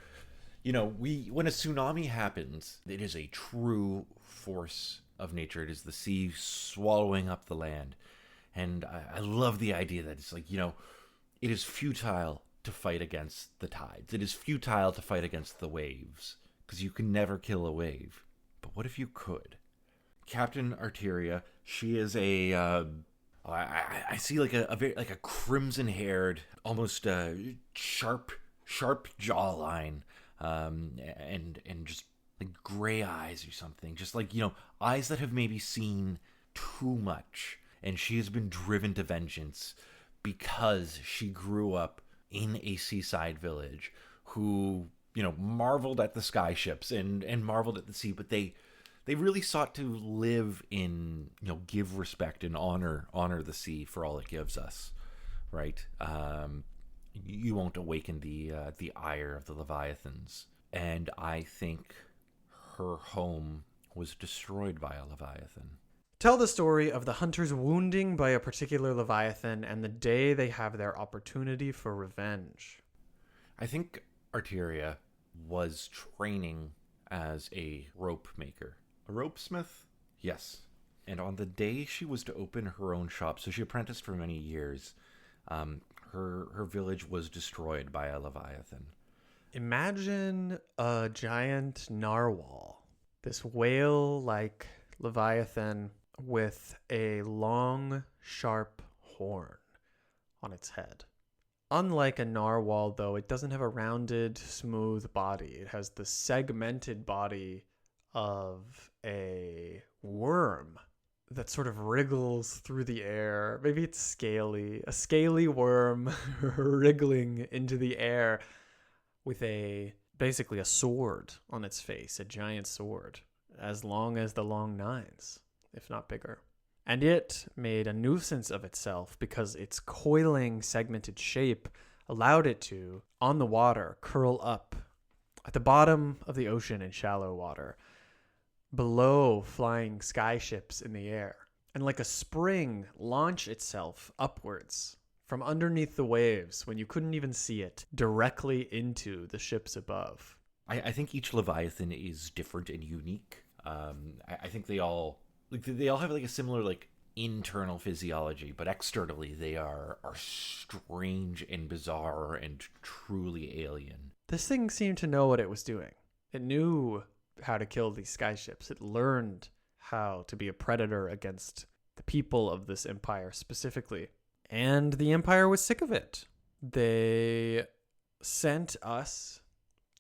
You know, when a tsunami happens, it is a true force of nature. It is the sea swallowing up the land. And I love the idea that it's like, you know, it is futile to fight against the tides. It is futile to fight against the waves, because you can never kill a wave. But what if you could? Captain Arteria, she is a I see like a very like a crimson-haired, almost sharp jawline, and just like gray eyes or something. Just like, you know, eyes that have maybe seen too much, and she has been driven to vengeance because she grew up in a seaside village who, you know, marveled at the sky ships and marveled at the sea, but they really sought to live in, you know, give respect and honor the sea for all it gives us, right? You won't awaken the ire of the Leviathans, and I think her home was destroyed by a Leviathan. Tell the story of the hunters wounding by a particular Leviathan and the day they have their opportunity for revenge. I think Arteria was training as a rope maker. A rope smith? Yes. And on the day she was to open her own shop, so she apprenticed for many years, her village was destroyed by a Leviathan. Imagine a giant narwhal, this whale-like Leviathan with a long, sharp horn on its head. Unlike a narwhal, though, it doesn't have a rounded, smooth body. It has the segmented body of a worm that sort of wriggles through the air. Maybe it's scaly. A scaly worm wriggling into the air with basically a sword on its face, a giant sword, as long as the long nines, if not bigger. And it made a nuisance of itself because its coiling, segmented shape allowed it to, on the water, curl up at the bottom of the ocean in shallow water, below flying sky ships in the air, and like a spring launch itself upwards from underneath the waves when you couldn't even see it, directly into the ships above. I think each Leviathan is different and unique. I think they all have like a similar like internal physiology, but externally they are strange and bizarre and truly alien. This thing seemed to know what it was doing. It knew how to kill these sky ships. It learned how to be a predator against the people of this empire specifically. And the empire was sick of it. They sent us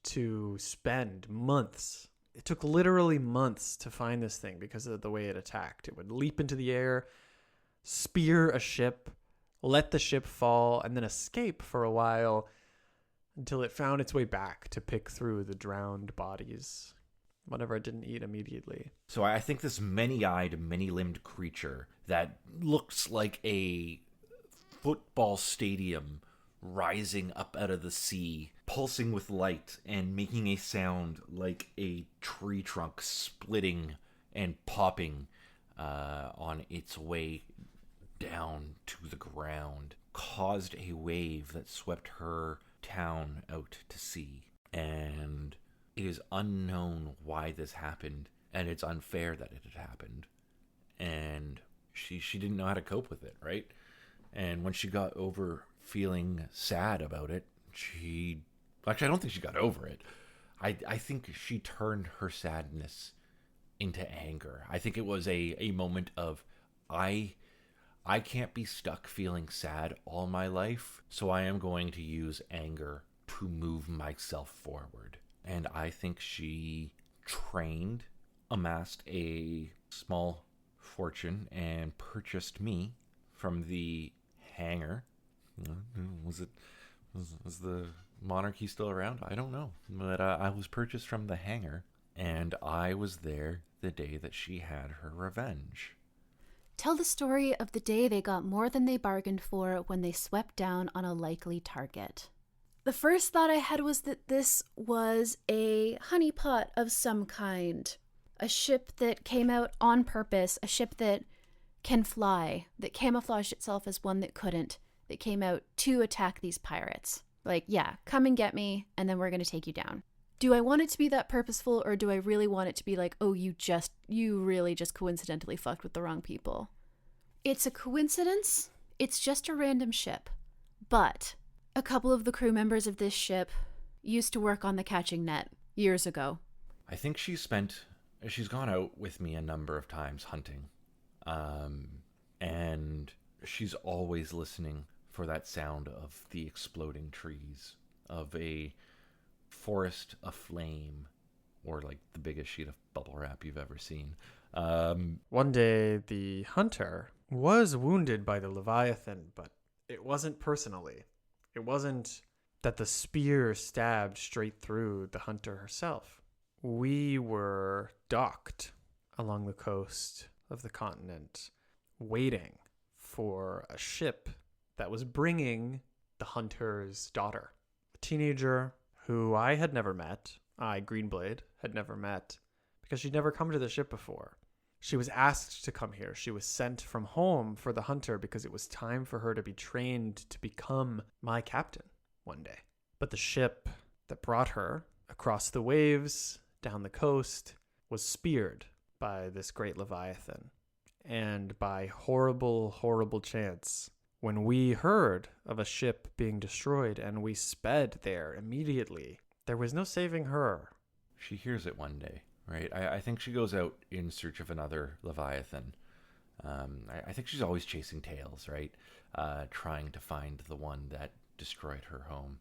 to spend months. It took literally months to find this thing because of the way it attacked. It would leap into the air, spear a ship, let the ship fall, and then escape for a while until it found its way back to pick through the drowned bodies, whatever it didn't eat immediately. So I think this many-eyed, many-limbed creature that looks like a football stadium rising up out of the sea, pulsing with light and making a sound like a tree trunk splitting and popping on its way down to the ground, caused a wave that swept her town out to sea, and it is unknown why this happened, and it's unfair that it had happened. And she didn't know how to cope with it, right? And when she got over feeling sad about it, actually, I don't think she got over it. I think she turned her sadness into anger. I think it was a moment of, I can't be stuck feeling sad all my life, so I am going to use anger to move myself forward. And I think she amassed a small fortune, and purchased me from the hangar. Was the monarchy still around? I don't know. But I was purchased from the hangar, and I was there the day that she had her revenge. Tell the story of the day they got more than they bargained for when they swept down on a likely target. The first thought I had was that this was a honeypot of some kind. A ship that came out on purpose, a ship that can fly, that camouflaged itself as one that couldn't, that came out to attack these pirates. Like, yeah, come and get me, and then we're going to take you down. Do I want it to be that purposeful, or do I really want it to be like, oh, you really just coincidentally fucked with the wrong people? It's a coincidence. It's just a random ship. But a couple of the crew members of this ship used to work on the catching net years ago. I think she's gone out with me a number of times hunting. And she's always listening for that sound of the exploding trees, of a forest aflame, or like the biggest sheet of bubble wrap you've ever seen. One day, the hunter was wounded by the Leviathan, but it wasn't personally. It wasn't that the spear stabbed straight through the hunter herself. We were docked along the coast of the continent, waiting for a ship that was bringing the hunter's daughter, a teenager who I had never met. Greenblade, had never met, because she'd never come to the ship before. She was asked to come here. She was sent from home for the hunter because it was time for her to be trained to become my captain one day. But the ship that brought her across the waves down the coast was speared by this great Leviathan. And by horrible, horrible chance, when we heard of a ship being destroyed and we sped there immediately, there was no saving her. She hears it one day, right? I think she goes out in search of another Leviathan. I think she's always chasing tails, right? Trying to find the one that destroyed her home.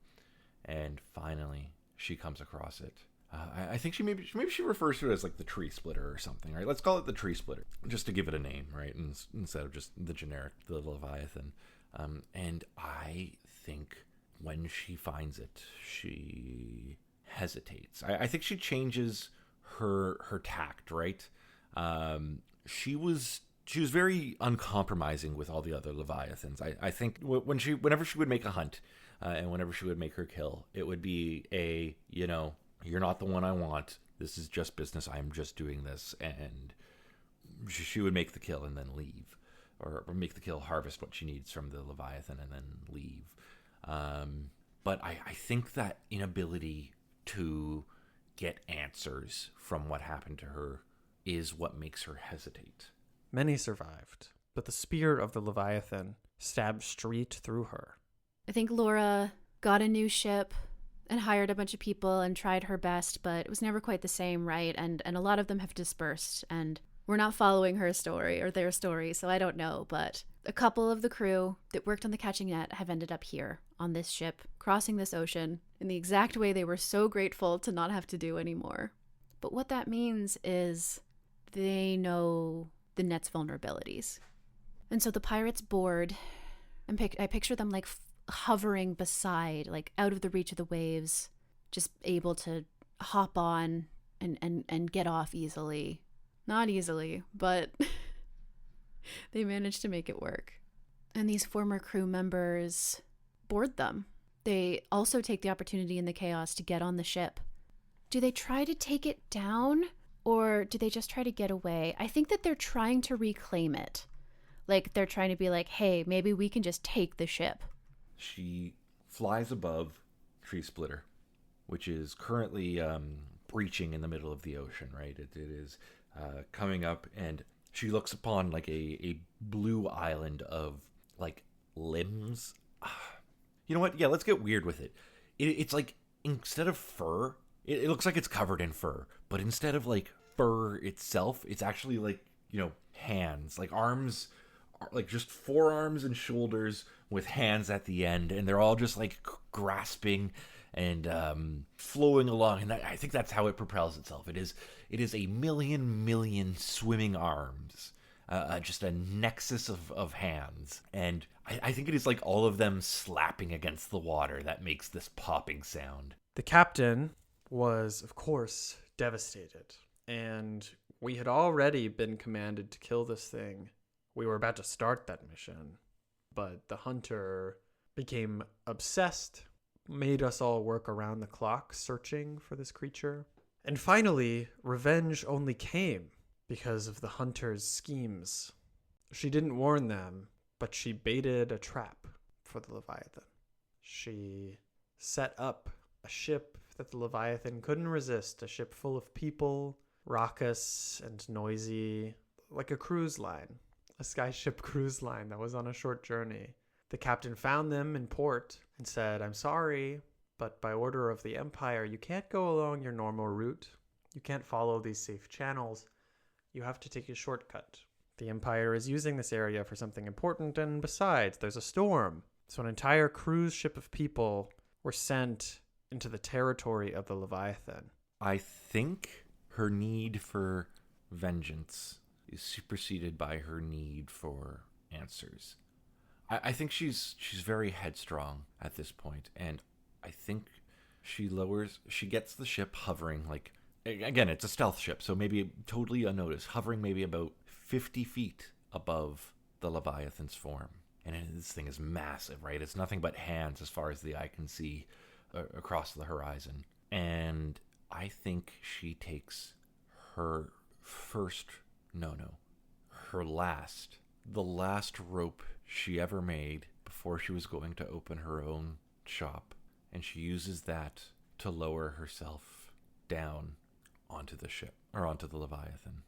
And finally, she comes across it. I think maybe she refers to it as like the tree splitter or something, right? Let's call it the tree splitter, just to give it a name, right? Instead of just the generic, the Leviathan. And I think when she finds it, she hesitates. I think she changes her tact, right? She was very uncompromising with all the other Leviathans. I think whenever she would make a hunt, and whenever she would make her kill, it would be you're not the one I want. This is just business. I'm just doing this. And she would make the kill and then leave. Or make the kill, harvest what she needs from the Leviathan, and then leave. But I think that inability to get answers from what happened to her is what makes her hesitate. Many survived, but the spear of the Leviathan stabbed straight through her. I think Laura got a new ship and hired a bunch of people and tried her best, but it was never quite the same, right? And a lot of them have dispersed, and we're not following her story or their story, so I don't know. But a couple of the crew that worked on the catching net have ended up here on this ship, crossing this ocean in the exact way they were so grateful to not have to do anymore. But what that means is they know the net's vulnerabilities. And so the pirates board, and I picture them like hovering beside, like out of the reach of the waves, just able to hop on and get off easily. Not easily, but they managed to make it work. And these former crew members board them. They also take the opportunity in the chaos to get on the ship. Do they try to take it down, or do they just try to get away? I think that they're trying to reclaim it. Like, they're trying to be like, hey, maybe we can just take the ship. She flies above tree splitter, which is currently breaching in the middle of the ocean, right? It is coming up, and she looks upon like a blue island of like limbs. You know what? Yeah, let's get weird with it. It's like, instead of fur, it looks like it's covered in fur, but instead of like fur itself, it's actually like, hands, like arms, like just forearms and shoulders with hands at the end, and they're all just like grasping and flowing along, and I think that's how it propels itself. It is a million swimming arms, just a nexus of hands, and I think it is like all of them slapping against the water that makes this popping sound. The captain was, of course, devastated, and we had already been commanded to kill this thing. We were about to start that mission, but the hunter became obsessed, made us all work around the clock searching for this creature. And finally, revenge only came because of the hunter's schemes. She didn't warn them, but she baited a trap for the Leviathan. She set up a ship that the Leviathan couldn't resist, a ship full of people, raucous and noisy, like a cruise line, a skyship cruise line that was on a short journey. The captain found them in port and said, "I'm sorry, but by order of the Empire, you can't go along your normal route. You can't follow these safe channels. You have to take a shortcut. The Empire is using this area for something important, and besides, there's a storm." So an entire cruise ship of people were sent into the territory of the Leviathan. I think her need for vengeance is superseded by her need for answers. I think she's very headstrong at this point, and I think she gets the ship hovering, like, again, it's a stealth ship, so maybe totally unnoticed, hovering maybe about 50 feet above the Leviathan's form. And this thing is massive, right? It's nothing but hands as far as the eye can see across the horizon. And I think she takes her the last rope she ever made before she was going to open her own shop. And she uses that to lower herself down onto the ship, or onto the Leviathan.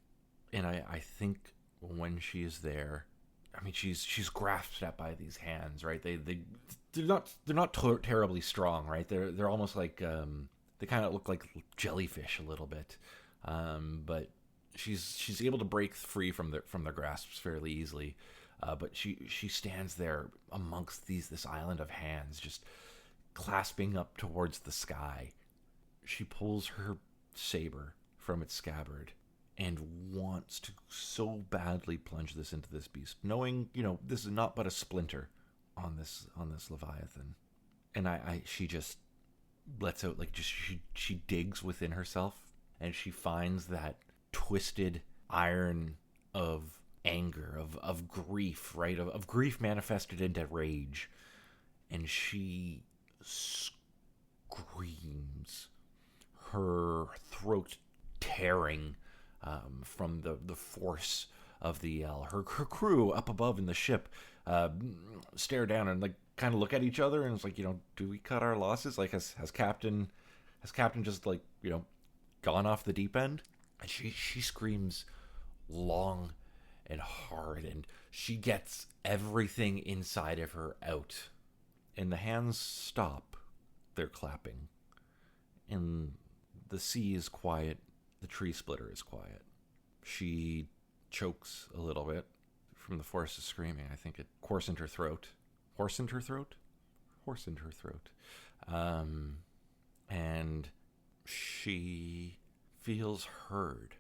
And I think when she is there, I mean, she's grasped at by these hands, right? They're not terribly strong, right? They're almost like they kind of look like jellyfish a little bit, but she's able to break free from their grasps fairly easily. But she stands there amongst this island of hands, just clasping up towards the sky. She pulls her saber from its scabbard and wants to so badly plunge this into this beast, knowing, this is not but a splinter on this Leviathan. And she just lets out, like, she digs within herself, and she finds that twisted iron of anger, of grief, right? Of grief manifested into rage. And she screams, her throat tearing from the force of the yell. Her crew up above in the ship stare down and like kind of look at each other, and it's like, do we cut our losses? Like, has Captain just like, gone off the deep end? And she screams long and hard, and she gets everything inside of her out. And the hands stop their clapping. And the sea is quiet. The tree splitter is quiet. She chokes a little bit from the force of screaming. I think it coarsened her throat. Hoarsened her throat? Hoarsened her throat. And she feels heard.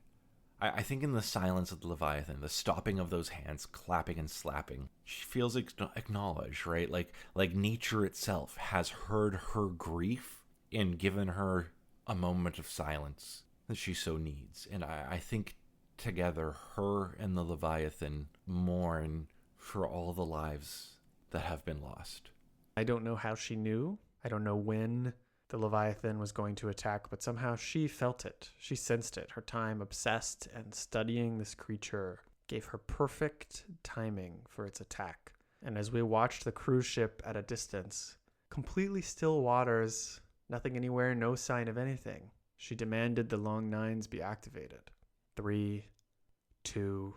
I think in the silence of the Leviathan, the stopping of those hands clapping and slapping, she feels acknowledged, right? Like nature itself has heard her grief and given her a moment of silence that she so needs. And I think together, her and the Leviathan mourn for all the lives that have been lost. I don't know how she knew. I don't know when the Leviathan was going to attack, but somehow she felt it. She sensed it. Her time obsessed and studying this creature gave her perfect timing for its attack. And as we watched the cruise ship at a distance, completely still waters, Nothing anywhere, no sign of anything. She demanded the long nines be activated. 3, 2,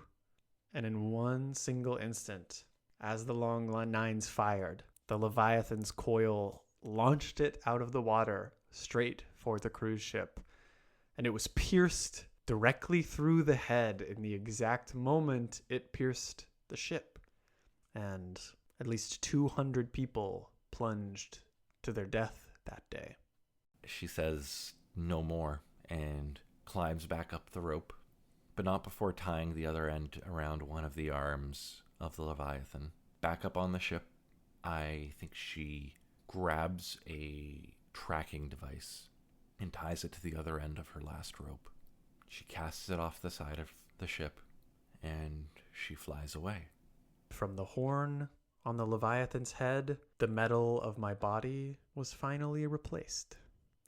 and in one single instant, as the long nines fired, the Leviathan's coil launched it out of the water straight for the cruise ship. And it was pierced directly through the head in the exact moment it pierced the ship. And at least 200 people plunged to their death that day. She says no more and climbs back up the rope, but not before tying the other end around one of the arms of the Leviathan. Back up on the ship, I think she grabs a tracking device and ties it to the other end of her last rope. She casts it off the side of the ship, and she flies away. From the horn on the Leviathan's head, the metal of my body was finally replaced.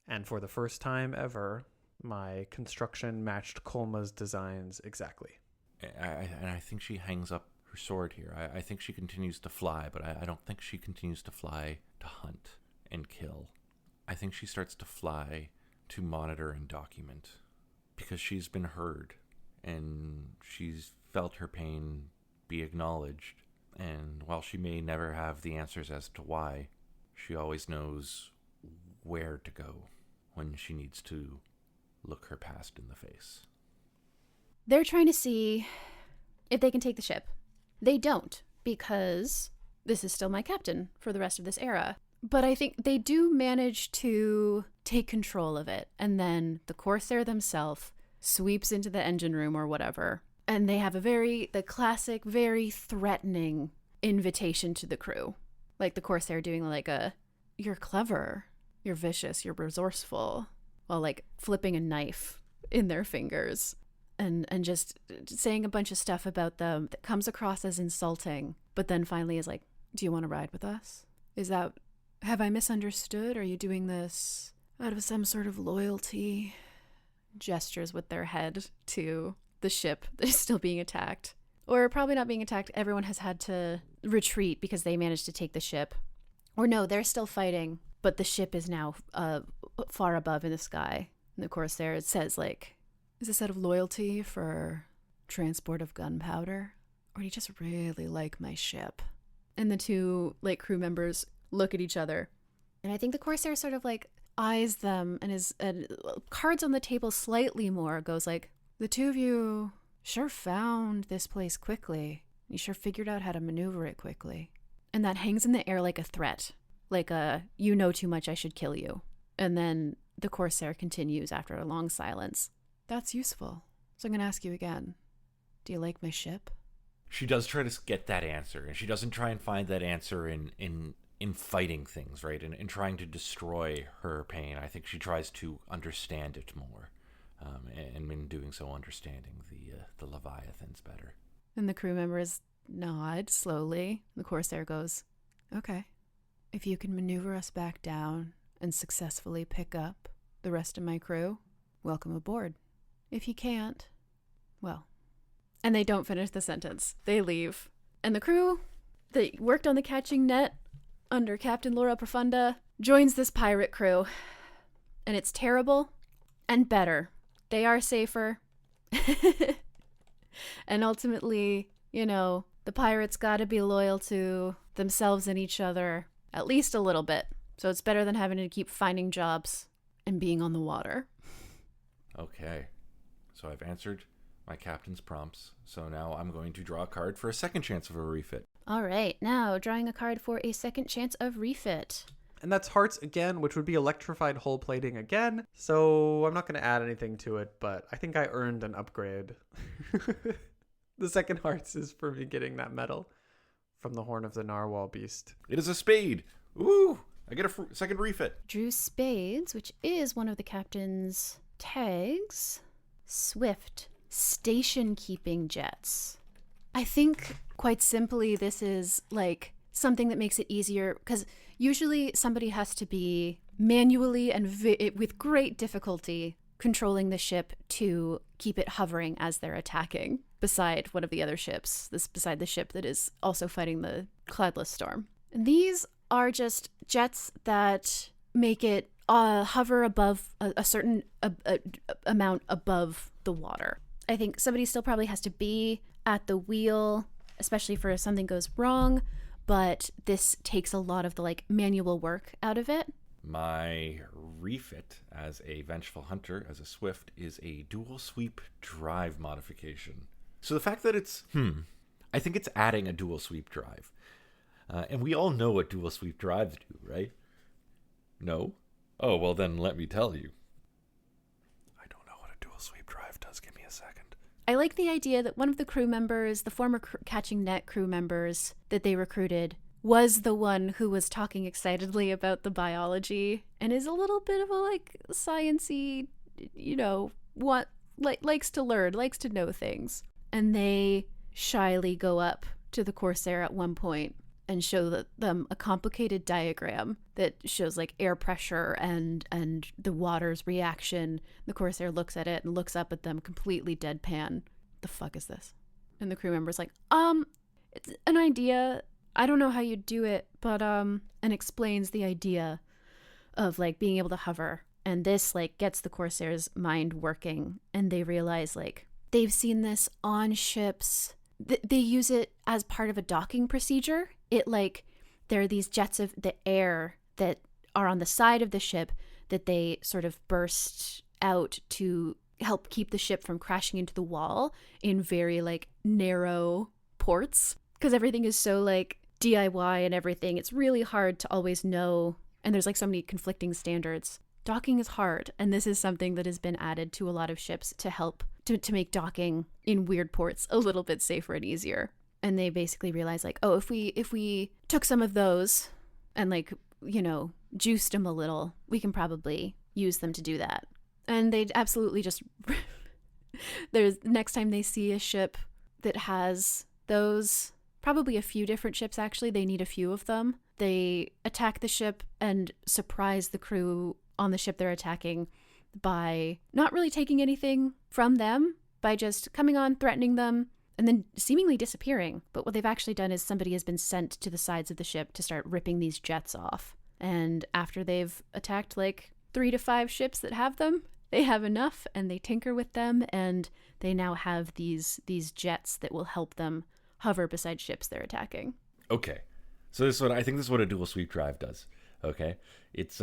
And for the first time ever, my construction matched Kolma's designs exactly. And I think she hangs up her sword here. I think she continues to fly, but I don't think she continues to fly to hunt and kill. I think she starts to fly to monitor and document, because she's been heard and she's felt her pain be acknowledged. And while she may never have the answers as to why, she always knows where to go when she needs to look her past in the face. They're trying to see if they can take the ship. They don't, because this is still my captain for the rest of this era. But I think they do manage to take control of it. And then the Corsair themselves sweeps into the engine room or whatever. And they have the classic, very threatening invitation to the crew. Like the Corsair doing like you're clever, you're vicious, you're resourceful, while like flipping a knife in their fingers. And just saying a bunch of stuff about them that comes across as insulting, but then finally is like, do you want to ride with us? Have I misunderstood? Are you doing this out of some sort of loyalty? Gestures with their head to the ship that is still being attacked. Or probably not being attacked. Everyone has had to retreat because they managed to take the ship. Or no, they're still fighting, but the ship is now far above in the sky. And of course there it says like, is this out of loyalty for transport of gunpowder? Or do you just really like my ship? And the two like crew members look at each other. And I think the Corsair sort of like eyes them and his cards on the table slightly more, goes like, the two of you sure found this place quickly. You sure figured out how to maneuver it quickly. And that hangs in the air like a threat. Like you know too much, I should kill you. And then the Corsair continues after a long silence. That's useful. So I'm going to ask you again. Do you like my ship? She does try to get that answer, and she doesn't try and find that answer in fighting things, right? And trying to destroy her pain. I think she tries to understand it more, and in doing so, understanding the Leviathans better. And the crew members nod slowly. The Corsair goes, okay. If you can maneuver us back down and successfully pick up the rest of my crew, welcome aboard. If you can't, well. And they don't finish the sentence. They leave. And the crew that worked on the catching net under Captain Laura Profunda joins this pirate crew. And it's terrible and better. They are safer. And ultimately, you know, the pirates gotta be loyal to themselves and each other, at least a little bit. So it's better than having to keep finding jobs and being on the water. Okay. So I've answered my captain's prompts. So now I'm going to draw a card for a second chance of a refit. All right, now drawing a card for a second chance of refit. And that's hearts again, which would be electrified hull plating again. So I'm not going to add anything to it, but I think I earned an upgrade. The second hearts is for me getting that medal from the Horn of the Narwhal Beast. It is a spade. Ooh, I get a second refit. Drew spades, which is one of the captain's tags. Swift station keeping jets. I think quite simply this is like something that makes it easier, because usually somebody has to be manually and with great difficulty controlling the ship to keep it hovering as they're attacking beside one of the other ships, beside the ship that is also fighting the cloudless storm. And these are just jets that make it hover above a certain amount above the water. I think somebody still probably has to be at the wheel, especially for if something goes wrong, but this takes a lot of the like manual work out of it. My refit as a vengeful hunter, as a swift, is a dual sweep drive modification. So the fact that it's, I think it's adding a dual sweep drive. And we all know what dual sweep drives do, right? No? Oh, well then let me tell you. I don't know what a dual sweep drive does. Give me a second. I like the idea that one of the crew members, the former Catching Net crew members that they recruited, was the one who was talking excitedly about the biology and is a little bit of a like science-y, likes to learn, likes to know things. And they shyly go up to the Corsair at one point and show them a complicated diagram that shows like air pressure and the water's reaction. The Corsair looks at it and looks up at them completely deadpan. The fuck is this? And the crew member's like, it's an idea. I don't know how you do it, but and explains the idea of like being able to hover. And this like gets the Corsair's mind working, and they realize like they've seen this on ships. They use it as part of a docking procedure. It like there are these jets of the air that are on the side of the ship that they sort of burst out to help keep the ship from crashing into the wall in very like narrow ports, because everything is so like DIY and everything. It's really hard to always know, and there's like so many conflicting standards. Docking is hard, and this is something that has been added to a lot of ships to help to make docking in weird ports a little bit safer and easier. And they basically realize like, oh, if we took some of those and like, juiced them a little, we can probably use them to do that. And they absolutely just there's next time they see a ship that has those, probably a few different ships actually, they need a few of them. They attack the ship and surprise the crew on the ship they're attacking by not really taking anything from them, by just coming on, threatening them, and then seemingly disappearing. But what they've actually done is somebody has been sent to the sides of the ship to start ripping these jets off. And after they've attacked like 3 to 5 ships that have them, they have enough and they tinker with them, and they now have these jets that will help them hover beside ships they're attacking. Okay. So I think this is what a dual sweep drive does. Okay. It's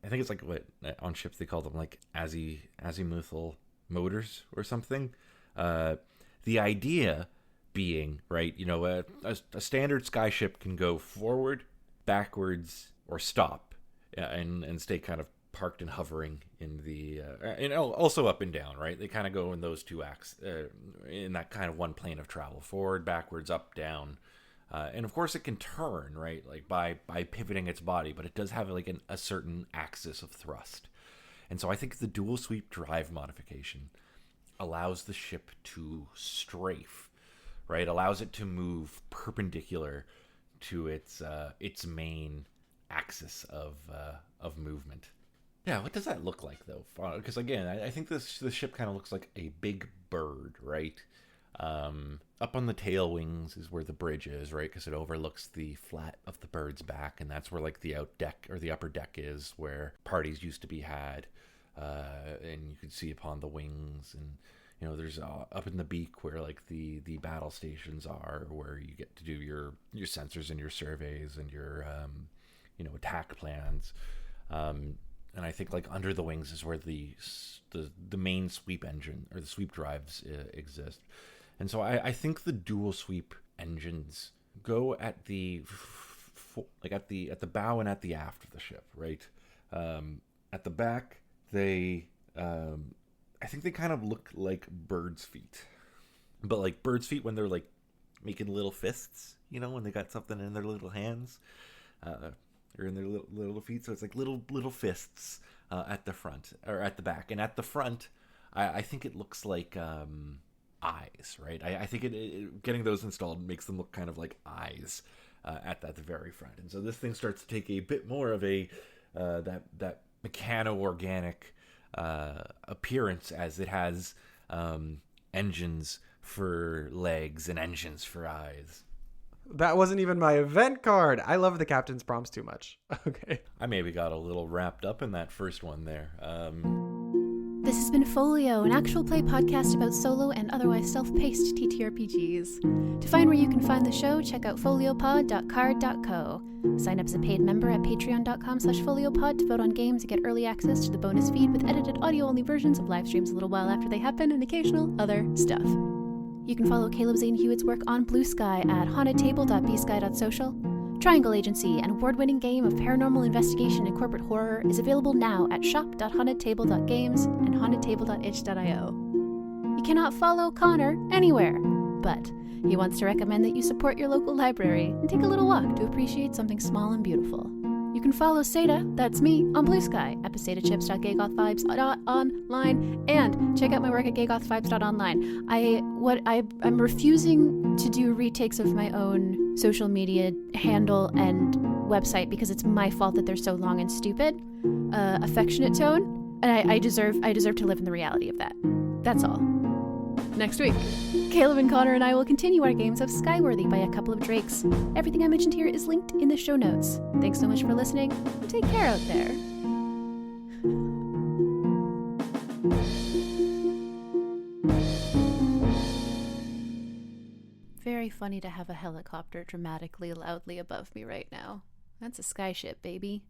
I think it's like what on ships they call them like azimuthal motors or something. The idea being, right, a standard sky ship can go forward, backwards, or stop, and stay kind of parked and hovering in the and also up and down, right? They kind of go in those two acts in that kind of one plane of travel: forward, backwards, up, down. And of course it can turn, right, like by pivoting its body, but it does have like a certain axis of thrust. And so I think the dual sweep drive modification allows the ship to strafe, right? Allows it to move perpendicular to its main axis of movement. Yeah, what does that look like though? Because again, I think the ship kind of looks like a big bird, right? Up on the tail wings is where the bridge is, right? Because it overlooks the flat of the bird's back, and that's where like the out deck or the upper deck is, where parties used to be had. And you can see upon the wings, and there's up in the beak where like the battle stations are, where you get to do your sensors and your surveys and your attack plans. And I think like under the wings is where the main sweep engine or the sweep drives exist. And so I think the dual sweep engines go at the bow and at the aft of the ship, right? At the back, I think they kind of look like bird's feet, but like bird's feet when they're like making little fists, when they got something in their little hands, or in their little feet. So it's like little fists at the front or at the back, and at the front, I think it looks like eyes, right? I think it getting those installed makes them look kind of like eyes at the very front. And so this thing starts to take a bit more of a that mechano-organic appearance, as it has engines for legs and engines for eyes. That wasn't even my event card. I love the captain's prompts too much. Okay. I maybe got a little wrapped up in that first one there. This has been Folio, an actual play podcast about solo and otherwise self-paced TTRPGs. To find where you can find the show, check out foliopod.card.co. Sign up as a paid member at patreon.com/foliopod to vote on games and get early access to the bonus feed with edited audio-only versions of live streams a little while after they happen and occasional other stuff. You can follow Caleb Zane Hewitt's work on Bluesky at hauntedtable.games.social. Triangle Agency, an award-winning game of paranormal investigation and corporate horror, is available now at shop.hauntedtable.games and hauntedtable.itch.io. You cannot follow Connor anywhere, but he wants to recommend that you support your local library and take a little walk to appreciate something small and beautiful. You can follow Satah, that's me, on Bluesky at satahchips.gaygothvibes.online, and check out my work at gaygothvibes.online. I'm refusing to do retakes of my own social media handle and website because it's my fault that they're so long and stupid. Affectionate tone, and I deserve to live in the reality of that. That's all. Next week, Caleb and Connor and I will continue our games of Skyworthy by a couple of Drakes. Everything I mentioned here is linked in the show notes. Thanks so much for listening, and take care out there. Very funny to have a helicopter dramatically loudly above me right now. That's a skyship, baby.